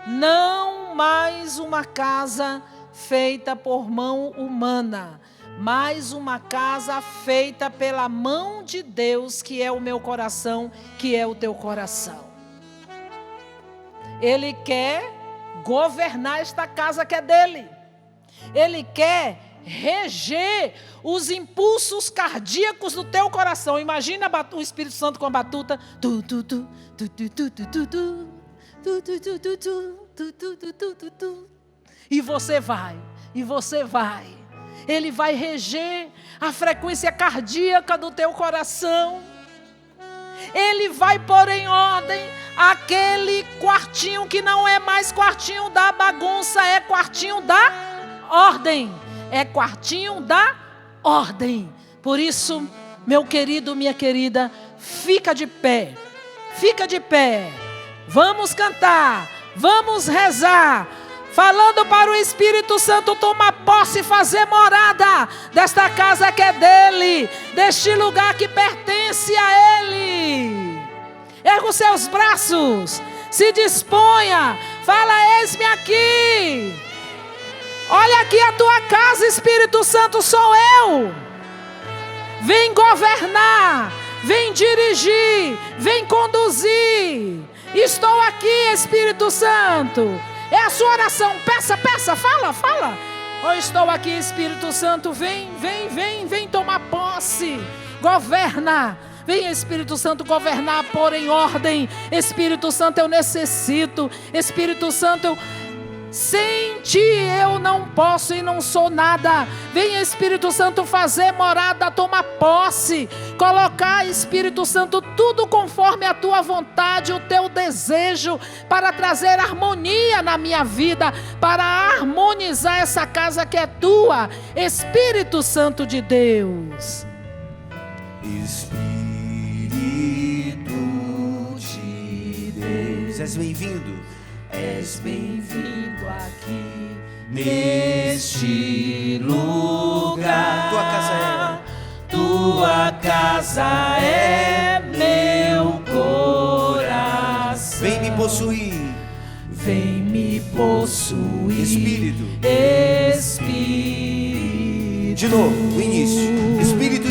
não mais uma casa feita por mão humana, mas uma casa feita pela mão de Deus, que é o meu coração, que é o teu coração. Ele quer governar esta casa que é dele. Ele quer reger os impulsos cardíacos do teu coração. Imagina o Espírito Santo com a batuta. E você vai, e você vai. Ele vai reger a frequência cardíaca do teu coração. Ele vai pôr em ordem aquele quartinho que não é mais quartinho da bagunça, é quartinho da ordem. É quartinho da ordem. Por isso, meu querido, minha querida, fica de pé. Fica de pé. Vamos cantar, vamos rezar, falando para o Espírito Santo tomar posse e fazer morada desta casa que é dele, deste lugar que pertence a ele. Erga os seus braços, se disponha, fala: eis-me aqui. Olha aqui a tua casa, Espírito Santo, sou eu. Vem governar, vem dirigir, vem conduzir. Estou aqui, Espírito Santo. É a sua oração. Peça, peça, fala. Eu estou aqui, Espírito Santo. Vem tomar posse. Governa. Vem, Espírito Santo, governar, pôr em ordem. Espírito Santo, eu necessito. Espírito Santo, sem ti eu não posso e não sou nada. Vem, Espírito Santo, fazer morada, tomar posse, colocar, Espírito Santo, tudo conforme a tua vontade, o teu desejo, para trazer harmonia na minha vida, para harmonizar essa casa que é tua, Espírito Santo de Deus. Espírito de Deus, és bem-vindo. És bem-vindo aqui neste lugar. Tua casa é meu coração. Vem me possuir. Vem me possuir. Espírito. De novo, o início. Espírito